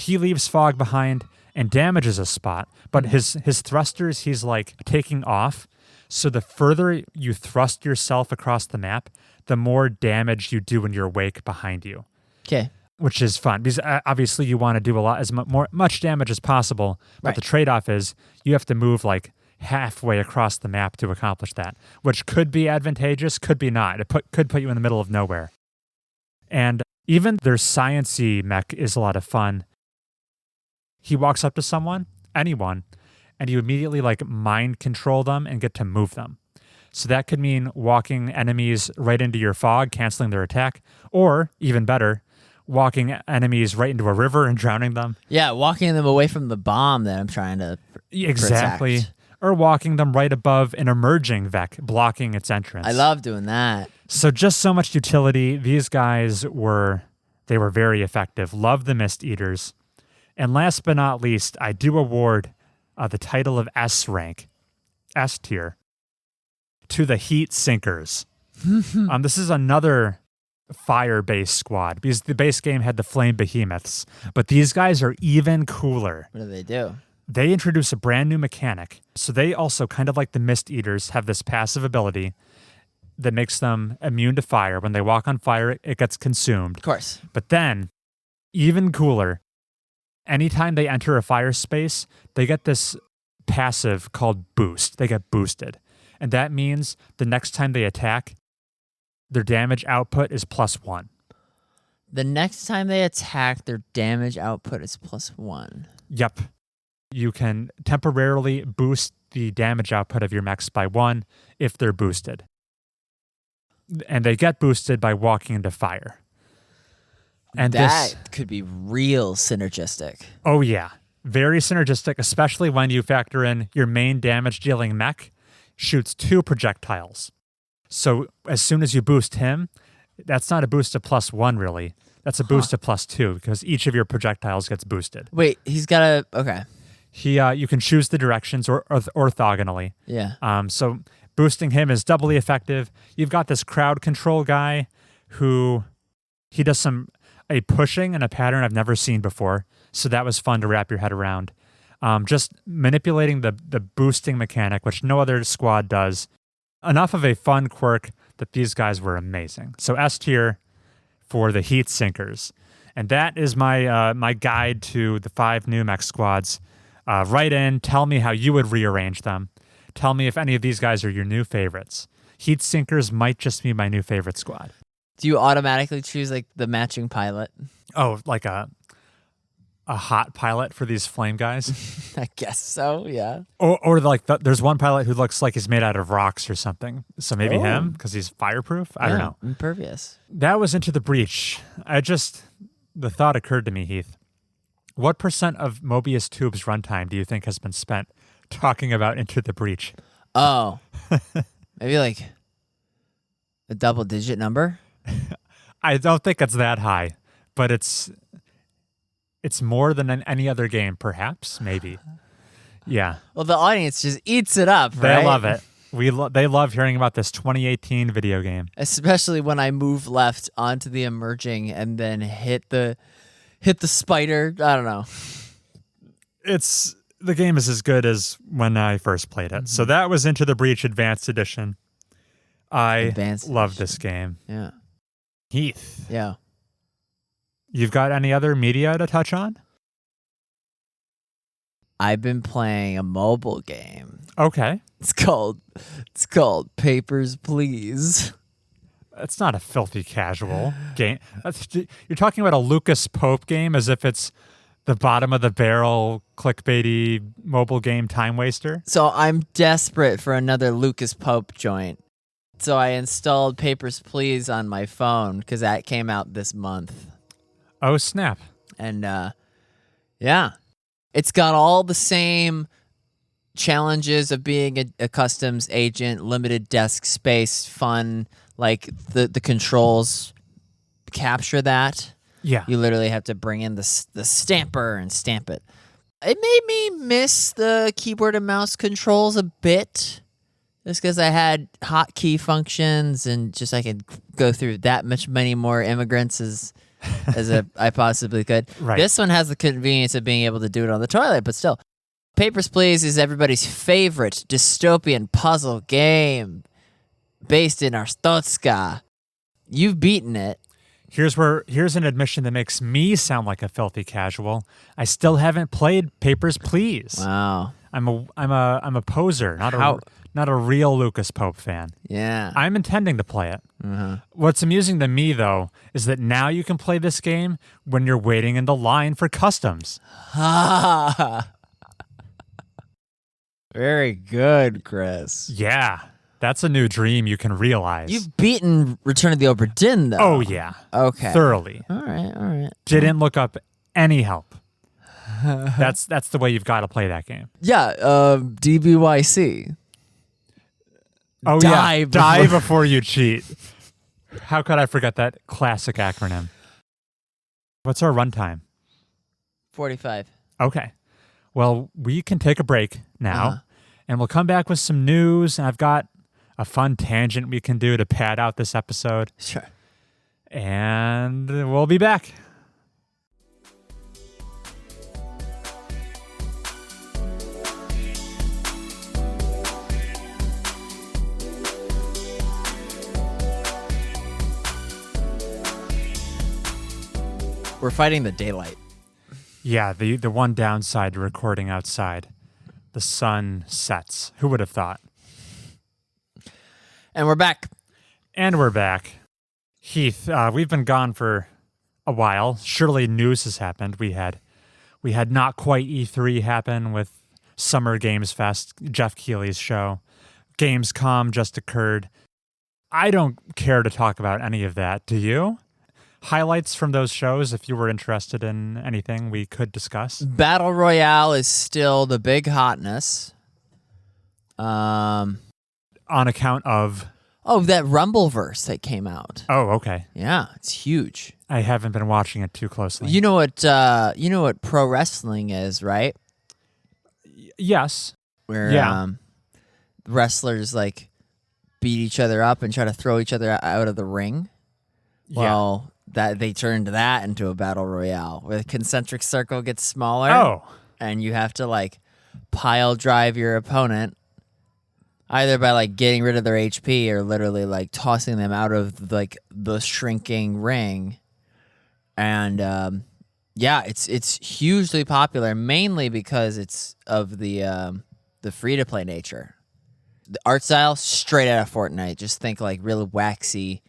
He leaves fog behind and damages a spot, but his thrusters, he's like taking off. So the further you thrust yourself across the map, the more damage you do in your wake behind you.
Okay.
Which is fun because obviously you want to do much damage as possible, but the trade-off is you have to move like halfway across the map to accomplish that, which could be advantageous, could be not. It could put you in the middle of nowhere. And even their science-y mech is a lot of fun. He walks up to someone, anyone, and you immediately like mind control them and get to move them. So that could mean walking enemies right into your fog, canceling their attack, or even better, walking enemies right into a river and drowning them.
Yeah, walking them away from the bomb that I'm trying to
exactly.
protect.
Or walking them right above an emerging Vec, blocking its entrance.
I love doing that.
So just so much utility. These guys were very effective. Love the Mist Eaters. And last but not least, I do award the title of S rank, S tier, to the Heat Sinkers. This is another fire-based squad because the base game had the Flame Behemoths, but these guys are even cooler.
What do?
They introduce a brand new mechanic. So they also, kind of like the Mist Eaters, have this passive ability that makes them immune to fire. When they walk on fire, it gets consumed.
Of course.
But then, even cooler, anytime they enter a fire space, they get this passive called Boost. They get boosted. And that means the next time they attack, their damage output is +1.
The next time they attack, their damage output is +1.
Yep. You can temporarily boost the damage output of your mechs by 1 if they're boosted. And they get boosted by walking into fire. And
that could be real synergistic.
Oh, yeah. Very synergistic, especially when you factor in your main damage-dealing mech shoots 2 projectiles. So as soon as you boost him, that's not a boost of +1, really. That's a boost of +2 because each of your projectiles gets boosted.
Wait, he's got a... Okay.
You can choose the directions or orthogonally.
Yeah.
So boosting him is doubly effective. You've got this crowd control guy who he does a pushing and a pattern I've never seen before. So that was fun to wrap your head around. Just manipulating the boosting mechanic, which no other squad does. Enough of a fun quirk that these guys were amazing. So S tier for the Heat Sinkers. And that is my guide to the 5 new mech squads. Write in, tell me how you would rearrange them. Tell me if any of these guys are your new favorites. Heat Sinkers might just be my new favorite squad.
Do you automatically choose like the matching pilot?
Oh, like a hot pilot for these flame guys?
I guess so, yeah.
Or like there's one pilot who looks like he's made out of rocks or something. So maybe him, because he's fireproof? I don't know.
Impervious.
That was Into the Breach. The thought occurred to me, Heath. What % of Mobius Tube's runtime do you think has been spent talking about Into the Breach?
Oh, maybe like a double-digit number?
I don't think it's that high, but it's more than any other game, perhaps, maybe. Yeah.
Well, the audience just eats it up, right?
They love it. They love hearing about this 2018 video game.
Especially when I move left onto the emerging and then hit the spider. I don't know.
The game is as good as when I first played it. Mm-hmm. So that was Into the Breach Advanced Edition. I love this game.
Yeah.
Heath.
Yeah.
You've got any other media to touch on?
I've been playing a mobile game.
Okay.
It's called Papers, Please.
It's not a filthy casual game. You're talking about a Lucas Pope game as if it's the bottom of the barrel clickbaity mobile game time waster.
So I'm desperate for another Lucas Pope joint. So I installed Papers, Please on my phone because that came out this month.
Oh, snap.
And yeah, it's got all the same challenges of being a customs agent, limited desk space, fun, like the controls capture that.
Yeah.
You literally have to bring in the stamper and stamp it. It made me miss the keyboard and mouse controls a bit. Just because I had hotkey functions and just I could go through that many more immigrants as as I possibly could.
Right.
This one has the convenience of being able to do it on the toilet, but still. Papers, Please is everybody's favorite dystopian puzzle game based in Arstotzka. You've beaten it.
Here's an admission that makes me sound like a filthy casual. I still haven't played Papers, Please.
Wow.
I'm a poser, not a real Lucas Pope fan.
Yeah.
I'm intending to play it.
Uh-huh.
What's amusing to me, though, is that now you can play this game when you're waiting in the line for customs.
Very good, Chris.
Yeah, that's a new dream you can realize.
You've beaten Return of the Obra Dinn, though.
Oh, yeah.
Okay.
Thoroughly.
All right.
Didn't look up any help. That's the way you've got to play that game.
Yeah, DBYC.
Oh,
Die
Die before you cheat. How could I forget that classic acronym? What's our runtime?
45.
Okay. Well, we can take a break now, and we'll come back with some news, and I've got a fun tangent we can do to pad out this episode.
Sure.
And we'll be back.
We're fighting the daylight.
Yeah, the one downside to recording outside. The sun sets. Who would have thought?
And we're back.
And we're back. Heath, we've been gone for a while. Surely news has happened. We had not quite E3 happen with Summer Games Fest, Jeff Keighley's show. Gamescom just occurred. I don't care to talk about any of that. Do you? Highlights from those shows, if you were interested in anything we could discuss.
Battle Royale is still the big hotness.
On account of...
Oh, that Rumbleverse that came out.
Oh, okay.
Yeah, it's huge.
I haven't been watching it too closely.
You know what pro wrestling is, right?
Yes.
Where wrestlers like beat each other up and try to throw each other out of the ring. Well, that they turned that into a battle royale where the concentric circle gets smaller.
Oh.
And you have to like pile drive your opponent either by like getting rid of their HP or literally like tossing them out of like the shrinking ring. And it's hugely popular mainly because it's of the free to play nature. The art style straight out of Fortnite. Just think like really waxy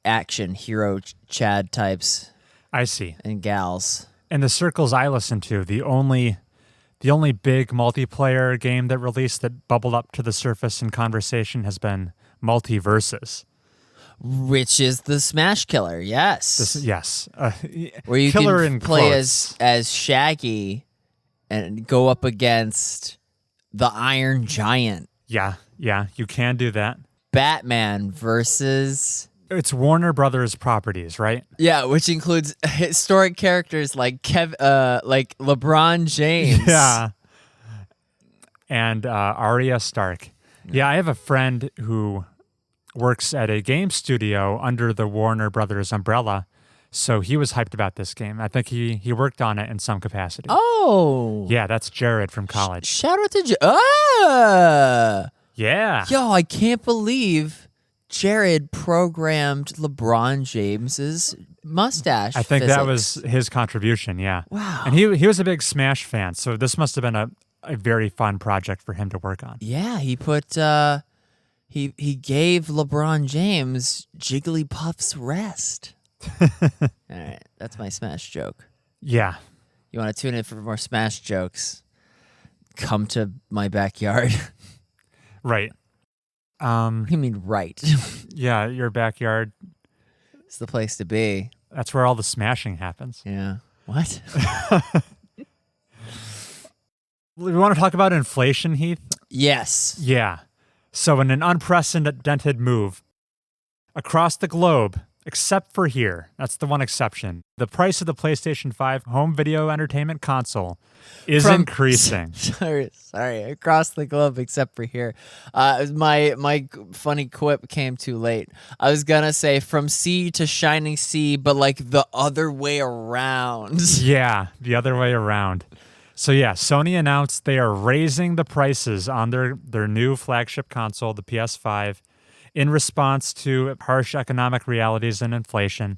action hero Chad types.
I see.
And gals.
And the circles I listen to, the only big multiplayer game that released that bubbled up to the surface in conversation has been MultiVersus.
Which is the Smash killer, yes.
Yes.
Where you
killer
can play as Shaggy and go up against the Iron Giant.
Yeah, you can do that.
Batman versus...
It's Warner Brothers properties, right?
Yeah, which includes historic characters like like LeBron James.
Yeah. And Arya Stark. Yeah, I have a friend who works at a game studio under the Warner Brothers umbrella, so he was hyped about this game. I think he worked on it in some capacity.
Oh.
Yeah, that's Jared from college.
Shout out to
Yeah.
Yo, I can't believe Jared programmed LeBron James's mustache.
I think that
physics.
was his contribution, yeah.
Wow.
And he was a big Smash fan, so this must have been a very fun project for him to work on.
Yeah, he put he gave LeBron James Jigglypuff's rest. All right, that's my Smash joke.
Yeah.
You want to tune in for more Smash jokes? Come to my backyard.
Right.
You mean right?
Yeah, your backyard.
It's the place to be.
That's where all the smashing happens.
Yeah. What?
We want to talk about inflation, Heath?
Yes.
Yeah. So in an unprecedented move, across the globe, except for here. That's the one exception. The price of the PlayStation 5 home video entertainment console is increasing.
Sorry, across the globe except for here. My funny quip came too late. I was gonna say from sea to shining sea, but like the other way around.
Yeah, the other way around. So yeah, Sony announced they are raising the prices on their new flagship console, the PS5, in response to harsh economic realities and inflation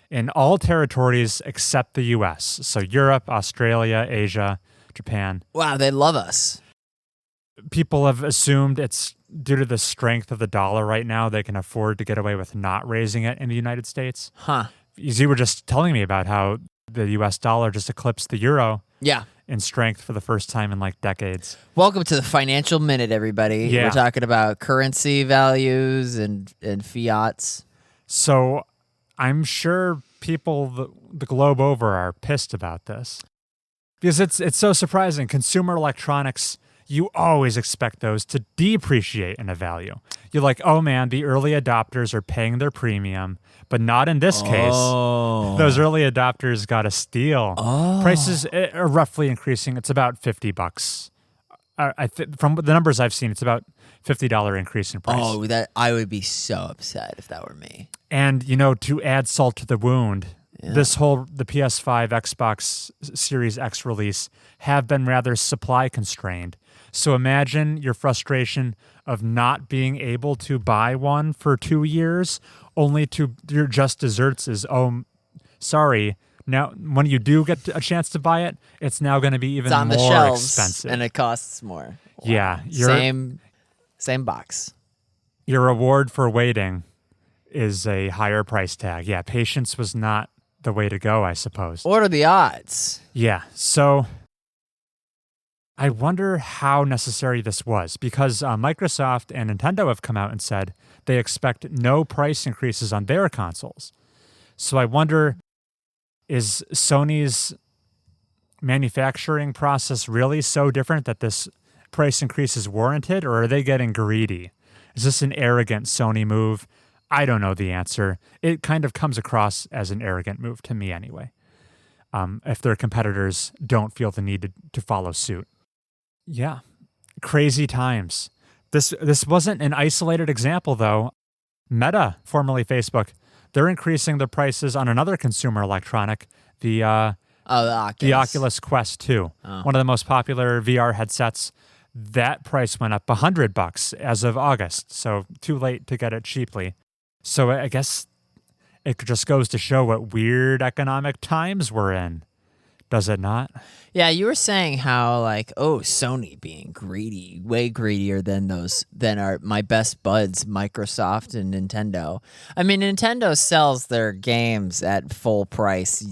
in all territories except the US. So Europe, Australia, Asia, Japan.
Wow, they love us.
People have assumed it's due to the strength of the dollar right now, they can afford to get away with not raising it in the United States.
Huh.
You were just telling me about how the US dollar just eclipsed the euro.
Yeah.
In strength for the first time in like decades.
Welcome to the Financial Minute, everybody.
Yeah.
We're talking about currency values and fiats.
So I'm sure people the globe over are pissed about this because it's so surprising. Consumer electronics, you always expect those to depreciate in a value. You're like, oh man, the early adopters are paying their premium, but not in this case. Those early adopters got a steal. Prices are roughly increasing. It's about $50. From the numbers I've seen, it's about $50 increase in price.
Oh, that I would be so upset if that were me.
And to add salt to the wound, the PS5, Xbox Series X release have been rather supply constrained. So imagine your frustration of not being able to buy one for 2 years, only to your just desserts is, oh, sorry. Now, when you do get a chance to buy it, it's now going to be even
on
more
the shelves,
expensive.
and it costs more. Wow.
Yeah.
Same box.
Your reward for waiting is a higher price tag. Yeah, patience was not the way to go, I suppose.
What are the odds?
Yeah, so I wonder how necessary this was because Microsoft and Nintendo have come out and said they expect no price increases on their consoles. So I wonder, is Sony's manufacturing process really so different that this price increase is warranted, or are they getting greedy? Is this an arrogant Sony move? I don't know the answer. It kind of comes across as an arrogant move to me anyway, if their competitors don't feel the need to follow suit. Yeah, crazy times. This wasn't an isolated example, though. Meta, formerly Facebook, they're increasing the prices on another consumer electronic, the Oculus Quest 2, one of the most popular VR headsets. That price went up $100 as of August, so too late to get it cheaply. So I guess it just goes to show what weird economic times we're in, does it not?
Yeah, you were saying how Sony being greedy, way greedier than my best buds, Microsoft and Nintendo. I mean, Nintendo sells their games at full price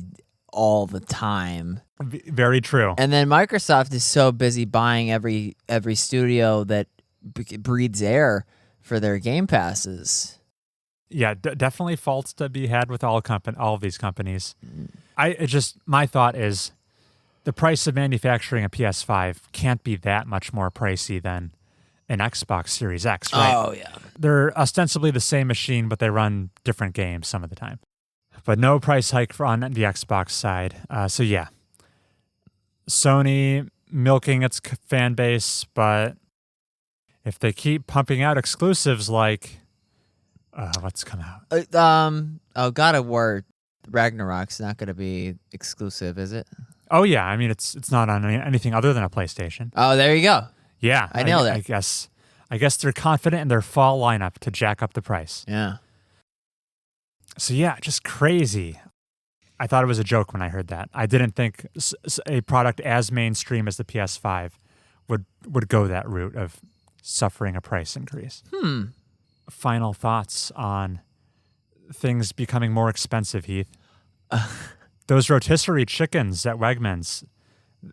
all the time.
Very true.
And then Microsoft is so busy buying every studio that breathes air for their Game Passes.
Yeah, definitely faults to be had with all of these companies. My thought is the price of manufacturing a PS5 can't be that much more pricey than an Xbox Series X, right?
Oh, yeah.
They're ostensibly the same machine, but they run different games some of the time. But no price hike on the Xbox side. So yeah, Sony milking its fan base, but if they keep pumping out exclusives like what's come out?
God of War Ragnarok's not going to be exclusive, is it?
Oh yeah, I mean it's not on anything other than a PlayStation.
Oh, there you go.
Yeah,
I nailed it.
I guess they're confident in their fall lineup to jack up the price.
Yeah.
So yeah, just crazy. I thought it was a joke when I heard that. I didn't think a product as mainstream as the PS5 would go that route of suffering a price increase. Final thoughts on things becoming more expensive, Heath. Those rotisserie chickens at Wegmans.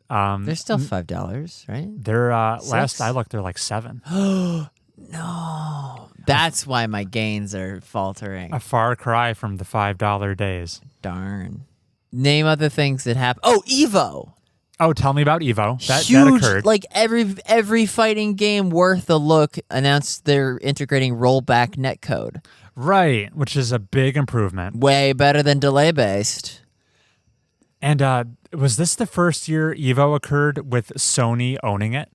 They're still $5, right?
They're last I looked, they're like $7.
No. That's why my gains are faltering.
A far cry from the $5 days.
Darn. Name other things that happen. Oh, Evo.
Oh, tell me about Evo. That occurred.
Like every fighting game worth a look announced they're integrating rollback netcode.
Right, which is a big improvement.
Way better than delay-based.
And was this the first year EVO occurred with Sony owning it?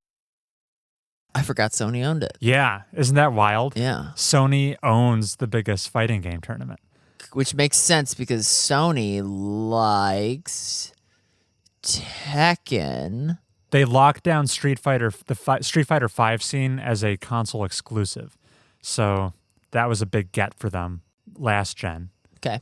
I forgot Sony owned it.
Yeah, isn't that wild?
Yeah.
Sony owns the biggest fighting game tournament.
Which makes sense because Sony likes Tekken.
They locked down Street Fighter 5 scene as a console exclusive. So that was a big get for them last gen.
Okay.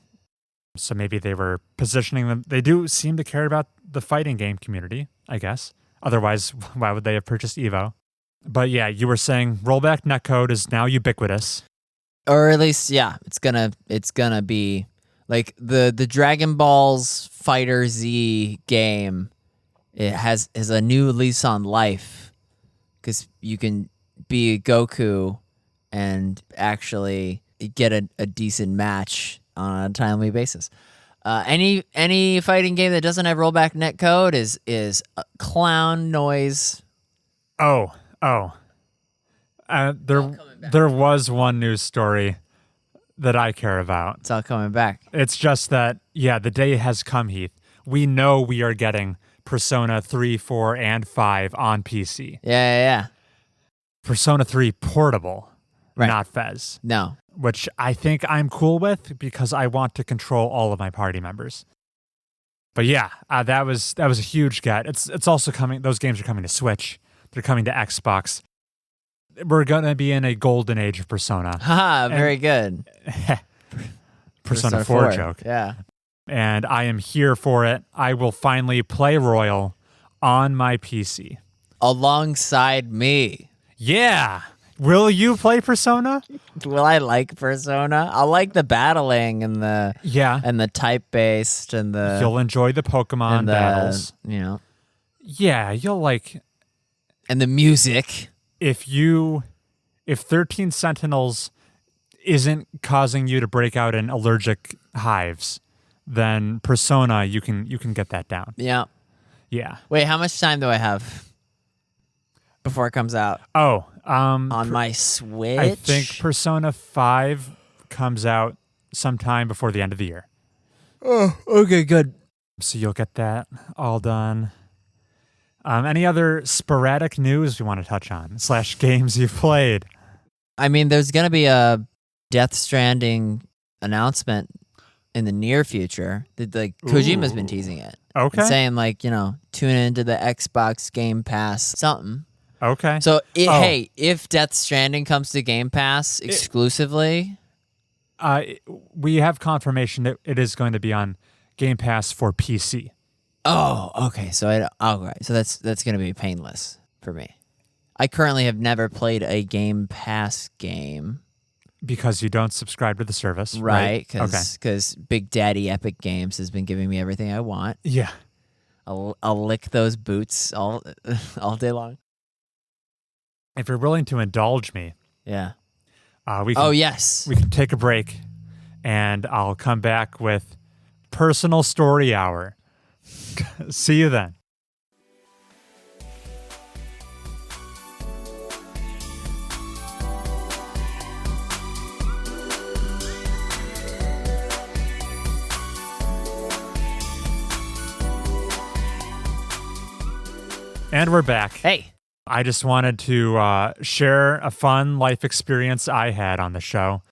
So maybe they were positioning them. They do seem to care about the fighting game community, I guess. Otherwise, why would they have purchased EVO? But yeah, you were saying rollback netcode is now ubiquitous.
Or at least, yeah, it's gonna be like the Dragon Balls Fighter Z game. It has a new lease on life because you can be Goku and actually get a decent match on a timely basis. Any fighting game that doesn't have rollback netcode is clown noise.
There was one news story that I care about.
It's all coming back.
It's just that, yeah, the day has come, Heath. We know we are getting Persona 3, 4, and 5 on PC.
Yeah.
Persona 3 portable,
Right.
not Fez.
No.
Which I think I'm cool with because I want to control all of my party members. But yeah, that was a huge get. It's also coming. Those games are coming to Switch. They're coming to Xbox. We're gonna be in a golden age of Persona.
Haha, very good.
Persona 4 joke.
Yeah.
And I am here for it. I will finally play Royal on my PC.
Alongside me.
Yeah. Will you play Persona?
Will I like Persona? I'll like the battling and the type based and the
You'll enjoy the Pokemon
and
battles. Yeah, you'll like
and the music.
if 13 Sentinels isn't causing you to break out in allergic hives, then Persona you can get that down.
Yeah.
Yeah.
Wait, how much time do I have before it comes out?
Oh,
On my Switch?
I think Persona 5 comes out sometime before the end of the year.
Oh, okay, good.
So you'll get that all done. Any other sporadic news we want to touch on / games you've played?
I mean, there's going to be a Death Stranding announcement in the near future. Kojima's been teasing it.
Okay.
And saying, tune into the Xbox Game Pass something.
Okay.
So, hey, if Death Stranding comes to Game Pass exclusively...
we have confirmation that it is going to be on Game Pass for PC.
Oh, okay. So right. So that's going to be painless for me. I currently have never played a Game Pass game.
Because you don't subscribe to the service.
Right, because Big Daddy Epic Games has been giving me everything I want.
Yeah.
I'll lick those boots all day long.
If you're willing to indulge me,
Yeah.
we can,
yes.
we can take a break, and I'll come back with Personal Story Hour. See you then. And we're back.
Hey.
I just wanted to share a fun life experience I had on the show.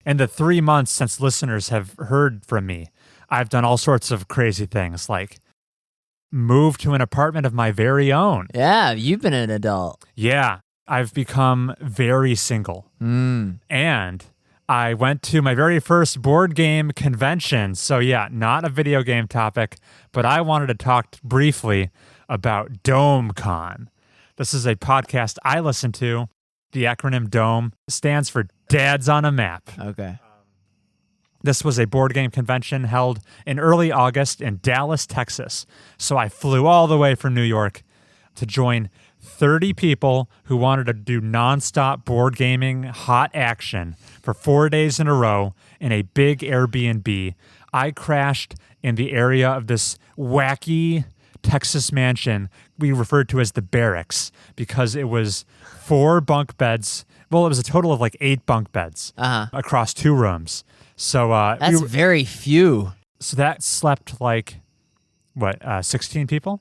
In the 3 months since listeners have heard from me, I've done all sorts of crazy things, like move to an apartment of my very own.
Yeah, you've been an adult.
Yeah, I've become very single. And I went to my very first board game convention. So yeah, not a video game topic, but I wanted to talk briefly about DoaMCon. This is a podcast I listen to. The acronym DoaM stands for Dads on a Map.
Okay.
This was a board game convention held in early August in Dallas, Texas. So I flew all the way from New York to join 30 people who wanted to do nonstop board gaming, hot action for 4 days in a row in a big Airbnb. I crashed in the area of this wacky Texas mansion we referred to as the barracks because it was 4 bunk beds Well, it was a total of like 8 bunk beds across 2 rooms. So
that's very few.
So that slept like 16 people.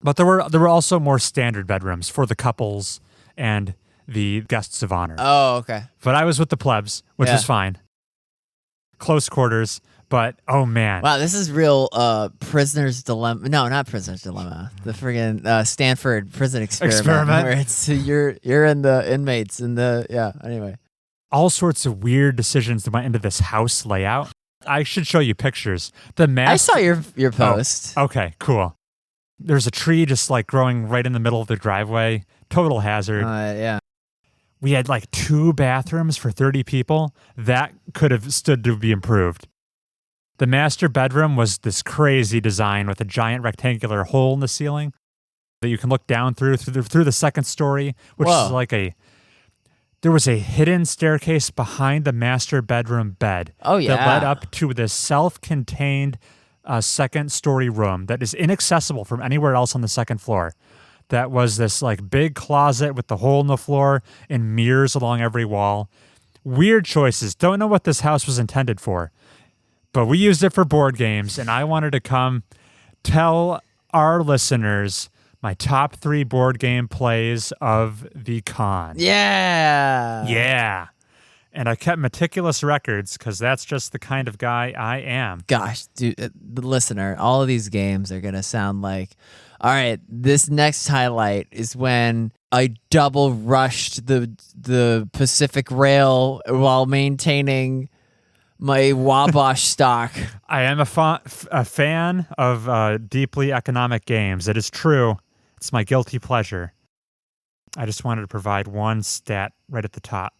But there were also more standard bedrooms for the couples and the guests of honor.
Oh, okay.
But I was with the plebs, which was fine. Close quarters, but oh man.
Wow, this is real prisoner's dilemma. No, not prisoner's dilemma. The friggin' Stanford prison experiment. Where it's you're in the inmates in the anyway.
All sorts of weird decisions that went into this house layout. I should show you pictures.
I saw your post.
Oh, okay, cool. There's a tree just like growing right in the middle of the driveway. Total hazard.
Yeah.
We had like 2 bathrooms for 30 people. That could have stood to be improved. The master bedroom was this crazy design with a giant rectangular hole in the ceiling that you can look down through the second story, which is like there was a hidden staircase behind the master bedroom bed that led up to this self-contained second story room that is inaccessible from anywhere else on the second floor. That was this like big closet with the hole in the floor and mirrors along every wall. Weird choices. Don't know what this house was intended for, but we used it for board games, and I wanted to come tell our listeners my top 3 board game plays of the con.
Yeah.
Yeah. And I kept meticulous records because that's just the kind of guy I am.
Gosh, dude, the listener, all of these games are going to sound like, all right, this next highlight is when I double rushed the Pacific Rail while maintaining my Wabash stock.
I am a fan of deeply economic games. It is true. It's my guilty pleasure. I just wanted to provide one stat right at the top.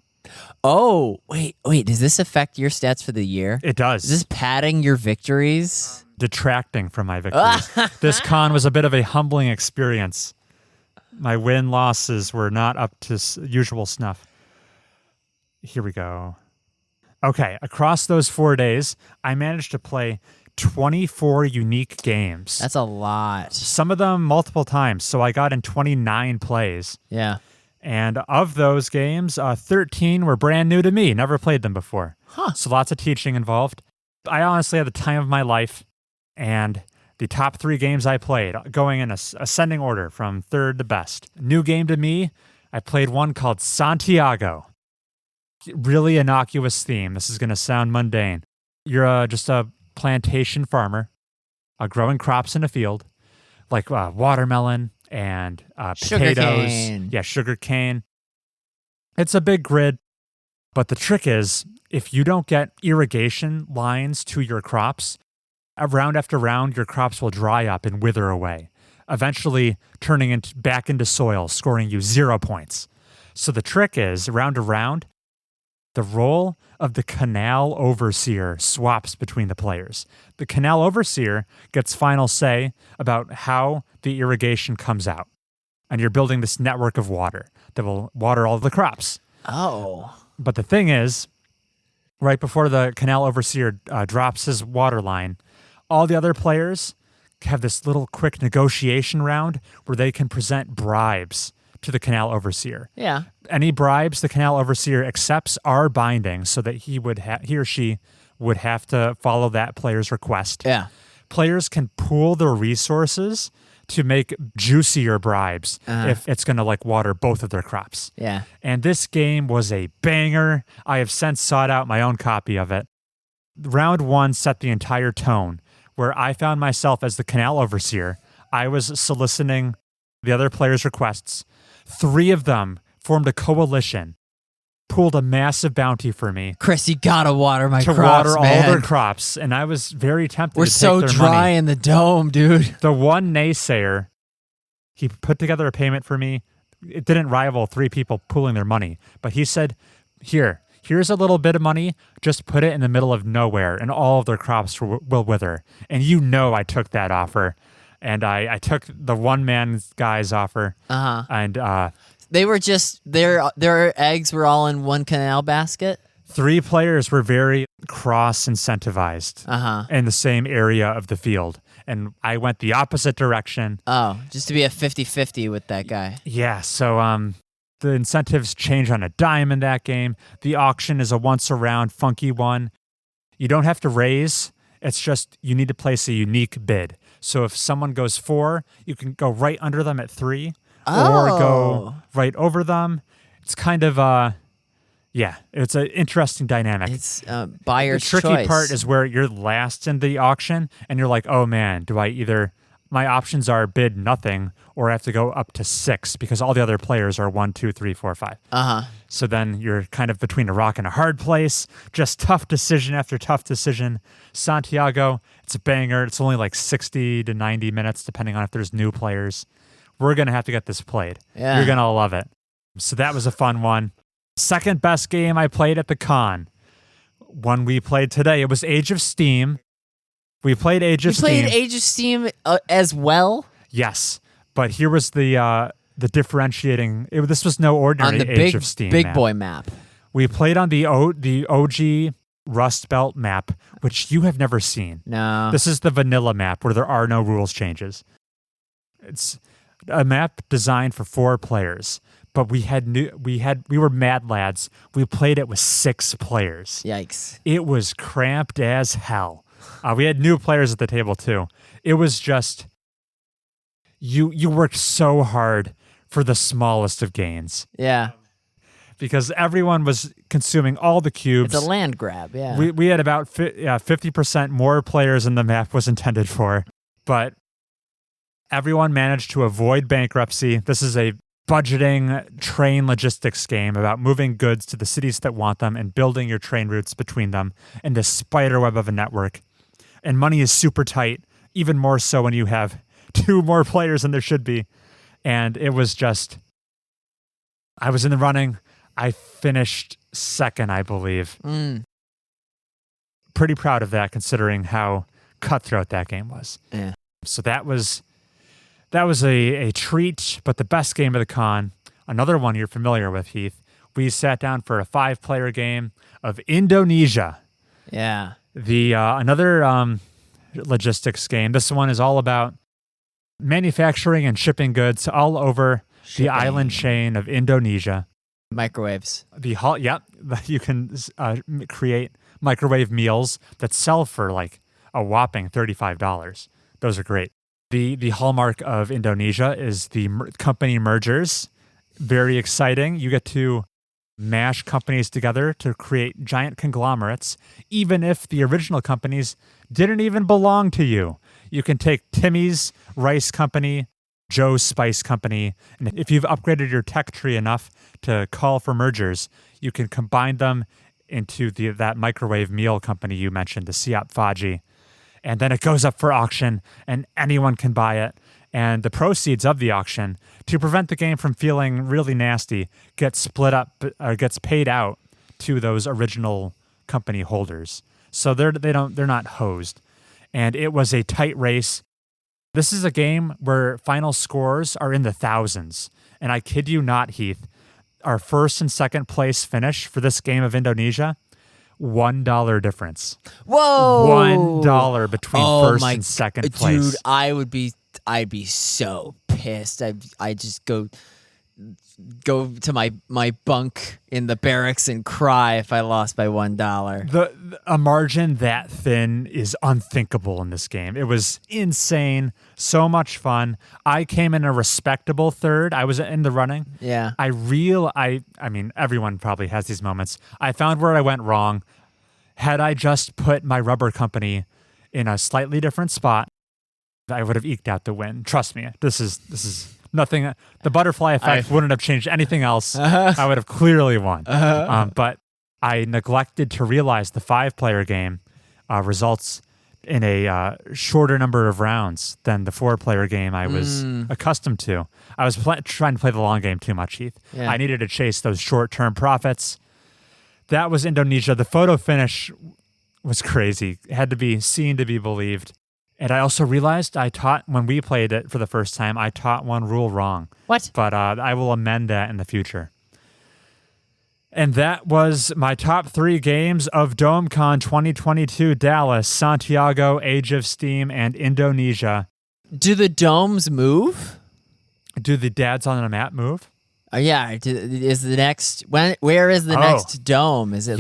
Oh, wait. Does this affect your stats for the year?
It does.
Is this padding your victories?
Detracting from my victories. This con was a bit of a humbling experience. My win-losses were not up to usual snuff. Here we go. Okay, across those 4 days, I managed to play 24 unique games.
That's a lot.
Some of them multiple times, so I got in 29 plays.
Yeah.
And of those games, 13 were brand new to me. Never played them before.
Huh.
So lots of teaching involved. I honestly had the time of my life. And the top 3 games I played, going in ascending order from third to best. New game to me, I played one called Santiago. Really innocuous theme. This is going to sound mundane. You're just a plantation farmer growing crops in a field, like watermelon and potatoes.
Sugarcane.
Yeah, sugarcane. It's a big grid, but the trick is if you don't get irrigation lines to your crops, round after round, your crops will dry up and wither away, eventually turning back into soil, scoring you 0 points. So the trick is, round to round, the role of the canal overseer swaps between the players. The canal overseer gets final say about how the irrigation comes out. And you're building this network of water that will water all of the crops.
Oh.
But the thing is, right before the canal overseer drops his water line, all the other players have this little quick negotiation round where they can present bribes to the canal overseer.
Yeah.
Any bribes the canal overseer accepts are binding, so that he or she would have to follow that player's request.
Yeah.
Players can pool their resources to make juicier bribes if it's going to water both of their crops.
Yeah.
And this game was a banger. I have since sought out my own copy of it. Round 1 set the entire tone, where I found myself as the canal overseer. I was soliciting the other players' requests. 3 of them formed a coalition, pooled a massive bounty for me.
Chris, you gotta water my
to
crops,
water
man.
all their crops, and I was very tempted
We're
to take
so
their
dry
money.
in the dome, dude.
The one naysayer, he put together a payment for me. It didn't rival 3 people pooling their money, but he said, here's a little bit of money, just put it in the middle of nowhere, and all of their crops will wither. And I took that offer. And I took the one-man guy's offer. And
they were just, their eggs were all in one canal basket?
3 players were very cross-incentivized in the same area of the field. And I went the opposite direction.
Oh, just to be a 50-50 with that guy.
Yeah, so The incentives change on a dime in that game. The auction is a once-around funky one. You don't have to raise. It's just you need to place a unique bid. So if someone goes 4, you can go right under them at 3 or go right over them. It's kind of it's an interesting dynamic.
It's buyer's choice.
The tricky part is where you're last in the auction and you're like, oh man, my options are bid nothing or I have to go up to 6 because all the other players are 1, 2, 3, 4, 5. So then you're kind of between a rock and a hard place. Just tough decision after tough decision. Santiago, it's a banger. It's only like 60 to 90 minutes depending on if there's new players. We're going to have to get this played.
Yeah.
You're going to love it. So that was a fun one. Second best game I played at the con. One we played today. It was Age of Steam. We played Age of Steam.
You played Age of Steam as well?
Yes. But here was the differentiating. This was no ordinary Age of Steam
big boy map.
We played on the OG Rust Belt map, which you have never seen.
No.
This is the vanilla map where there are no rules changes. It's a map designed for 4 players, but we were mad lads. We played it with 6 players.
Yikes.
It was cramped as hell. We had new players at the table too. It was just you worked so hard for the smallest of gains.
Yeah.
Because everyone was consuming all the cubes.
It's a land grab, yeah.
We had about 50% more players than the map was intended for, but everyone managed to avoid bankruptcy. This is a budgeting train logistics game about moving goods to the cities that want them and building your train routes between them in this spider web of a network. And money is super tight, even more so when you have 2 more players than there should be. And it was just, I was in the running. I finished second, I believe. Pretty proud of that considering how cutthroat that game was.
Yeah.
So that was a treat, but the best game of the con, another one you're familiar with, Heath. We sat down for a 5-player game of Indonesia.
Yeah.
The another logistics game. This one is all about manufacturing and shipping goods all over the island chain of Indonesia.
Microwaves.
You can create microwave meals that sell for like a whopping $35. Those are great. The hallmark of Indonesia is the company mergers. Very exciting. You get to mash companies together to create giant conglomerates, even if the original companies didn't even belong to you. You can take Timmy's Rice Company, Joe's Spice Company, and if you've upgraded your tech tree enough to call for mergers, you can combine them into that microwave meal company you mentioned, the Siap Faji. And then it goes up for auction, and anyone can buy it. And the proceeds of the auction, to prevent the game from feeling really nasty, gets split up, gets paid out to those original company holders. So they're not hosed. And it was a tight race. This is a game where final scores are in the thousands. And I kid you not, Heath, our first and second place finish for this game of Indonesia, $1 difference.
Whoa!
$1 between first and second place.
Dude, I'd be so pissed. I just go to my bunk in the barracks and cry if I lost by $1.
A margin that thin is unthinkable in this game. It was insane. So much fun. I came in a respectable third. I was in the running.
Yeah.
I mean, everyone probably has these moments. I found where I went wrong. Had I just put my rubber company in a slightly different spot, I would have eked out the win. Trust me. This is nothing. The butterfly effect wouldn't have changed anything else. I would have clearly won. But I neglected to realize the 5-player game results in a shorter number of rounds than the 4-player game I was accustomed to. I was trying to play the long game too much, Heath.
Yeah.
I needed to chase those short-term profits. That was Indonesia. The photo finish was crazy. It had to be seen to be believed. And I also realized when we played it for the first time, I taught one rule wrong.
What?
But I will amend that in the future. And that was my top 3 games of DoaMCon 2022 Dallas, Santiago, Age of Steam, and Indonesia.
Do the domes move?
Do the dads on a map move?
Yeah, is the next where is the next dome? Is it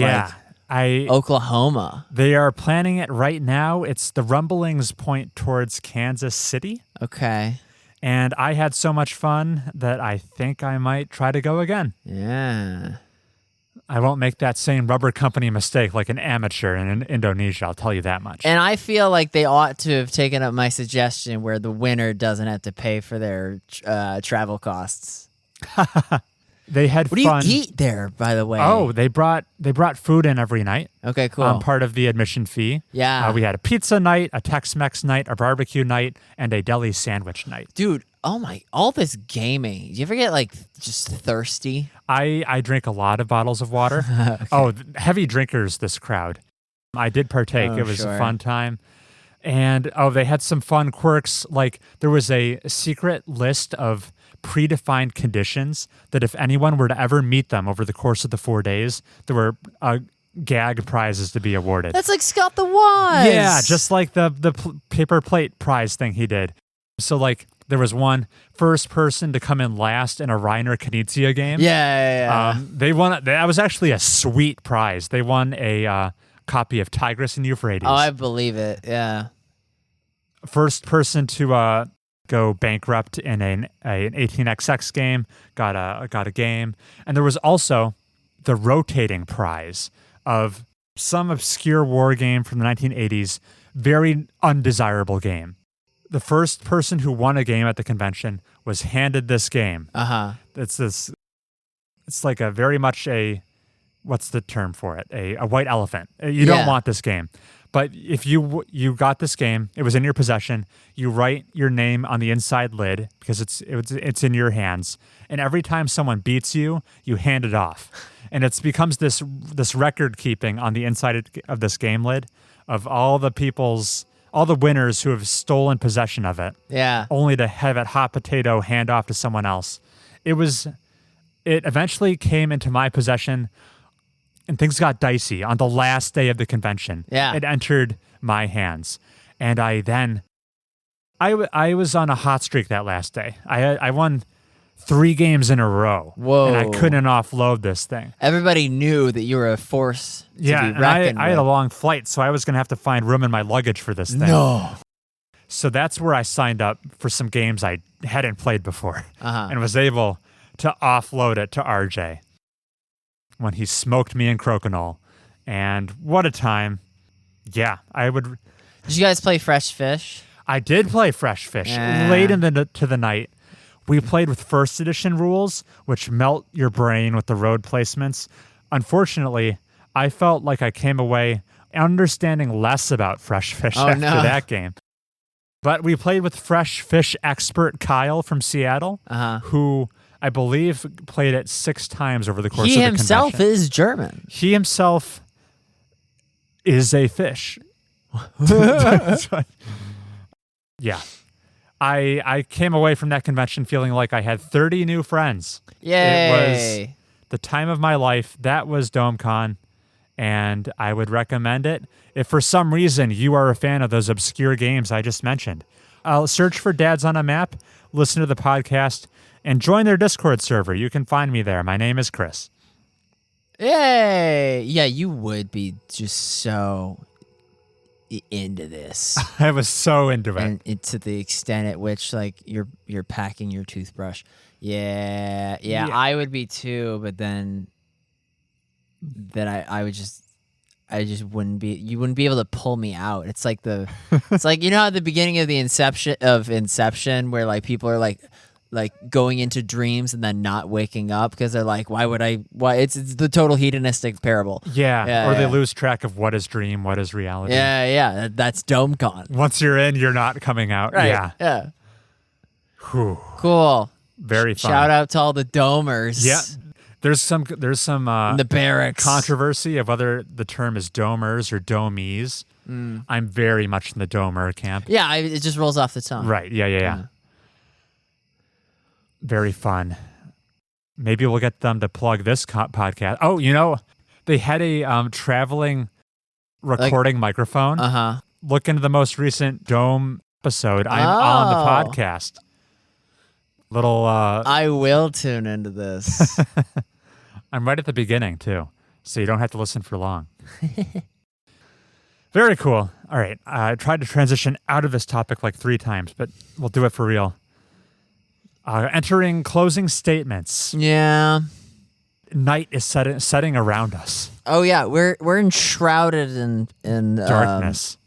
Oklahoma?
They are planning it right now. It's the rumblings point towards Kansas City.
Okay.
And I had so much fun that I think I might try to go again.
Yeah.
I won't make that same rubber company mistake like an amateur in Indonesia, I'll tell you that much.
And I feel like they ought to have taken up my suggestion where the winner doesn't have to pay for their travel costs.
They had fun.
What do you eat there, by the way?
Oh, they brought food in every night.
Okay, cool.
Part of the admission fee.
Yeah.
We had a pizza night, a Tex-Mex night, a barbecue night, and a deli sandwich night.
Dude, all this gaming. Do you ever get like just thirsty?
I drink a lot of bottles of water. Okay. Oh, heavy drinkers, this crowd. I did partake. It was a fun time. And they had some fun quirks. Like there was a secret list of predefined conditions that if anyone were to ever meet them over the course of the 4 days, there were gag prizes to be awarded.
That's like Scott the Wise.
Yeah, just like the paper plate prize thing he did. So like there was one first person to come in last in a Reiner Knizia game.
Yeah.
They won. That was actually a sweet prize. They won a copy of Tigris and Euphrates.
Oh, I believe it. Yeah.
First person to go bankrupt in an 18xx game got a game, and there was also the rotating prize of some obscure war game from the 1980s, very undesirable game. The first person who won a game at the convention was handed this game. It's like a very much a, what's the term for it? A white elephant. You don't want this game. But if you got this game, it was in your possession, you write your name on the inside lid because it's in your hands. And every time someone beats you, you hand it off. And it becomes this record keeping on the inside of this game lid of all the winners who have stolen possession of it.
Yeah.
Only to have it hot potato hand off to someone else. It eventually came into my possession. And things got dicey on the last day of the convention.
Yeah.
It entered my hands. And I was on a hot streak that last day. I won 3 games in a row.
Whoa.
And I couldn't offload this thing.
Everybody knew that you were a force to be reckoned with.
I had a long flight, so I was going to have to find room in my luggage for this thing.
No.
So that's where I signed up for some games I hadn't played before and was able to offload it to RJ. When he smoked me in Crokinole. And what a time. Yeah, I would...
Did you guys play Fresh Fish?
I did play Fresh Fish late into the night. We played with first edition rules, which melt your brain with the road placements. Unfortunately, I felt like I came away understanding less about Fresh Fish after that game. But we played with Fresh Fish expert Kyle from Seattle, who... I believe played it 6 times over the course of the convention.
He himself is German.
He himself is a fish. Yeah. I came away from that convention feeling like I had 30 new friends.
Yay.
It was the time of my life. That was DoaMCon, and I would recommend it. If for some reason you are a fan of those obscure games I just mentioned, I'll search for Dads on a Map, listen to the podcast, and join their Discord server. You can find me there. My name is Chris.
Yay! Yeah, you would be just so into this.
I was so into it.
And to the extent at which like you're packing your toothbrush. Yeah, I would be too, but then I just wouldn't be. You wouldn't be able to pull me out. It's like it's like, you know, at the beginning of the Inception, where like people are like going into dreams and then not waking up because they're like, why? It's the total hedonistic parable.
Yeah, or they lose track of what is dream, what is reality.
Yeah. That's DoaMCon.
Once you're in, you're not coming out.
Right. Yeah.
Whew.
Cool.
Very fun.
Shout out to all the domers.
Yeah. There's some
in the barracks
controversy of whether the term is domers or domies. I'm very much in the domer camp.
Yeah, it just rolls off the tongue.
Right. Yeah. Very fun. Maybe we'll get them to plug this podcast. Oh, you know, they had a traveling recording microphone. Look into the most recent Dome episode. I'm on the podcast. Little.
I will tune into this.
I'm right at the beginning too, so you don't have to listen for long. Very cool. All right, I tried to transition out of this topic like 3 times, but we'll do it for real. Entering closing statements.
Yeah.
Night is setting around us.
Oh yeah, we're enshrouded in
Darkness.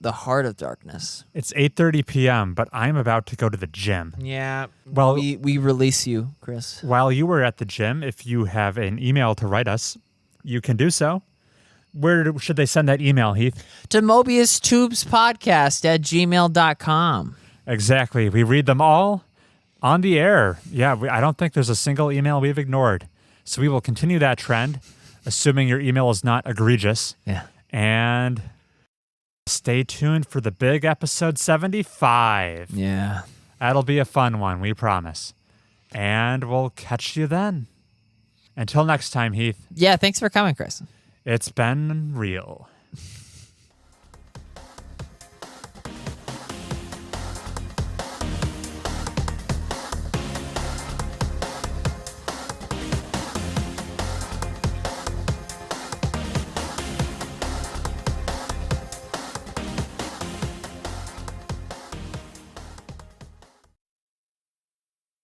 The heart of darkness.
It's 8:30 p.m., but I'm about to go to the gym.
Yeah.
Well,
we release you, Chris.
While you were at the gym, if you have an email to write us, you can do so. Where should they send that email, Heath?
To MobiusTubespodcast@gmail.com.
Exactly. We read them all on the air. Yeah, I don't think there's a single email we've ignored. So we will continue that trend, assuming your email is not egregious.
Yeah.
And stay tuned for the big episode 75.
Yeah.
That'll be a fun one, we promise. And we'll catch you then. Until next time, Heath.
Yeah, thanks for coming, Chris.
It's been real.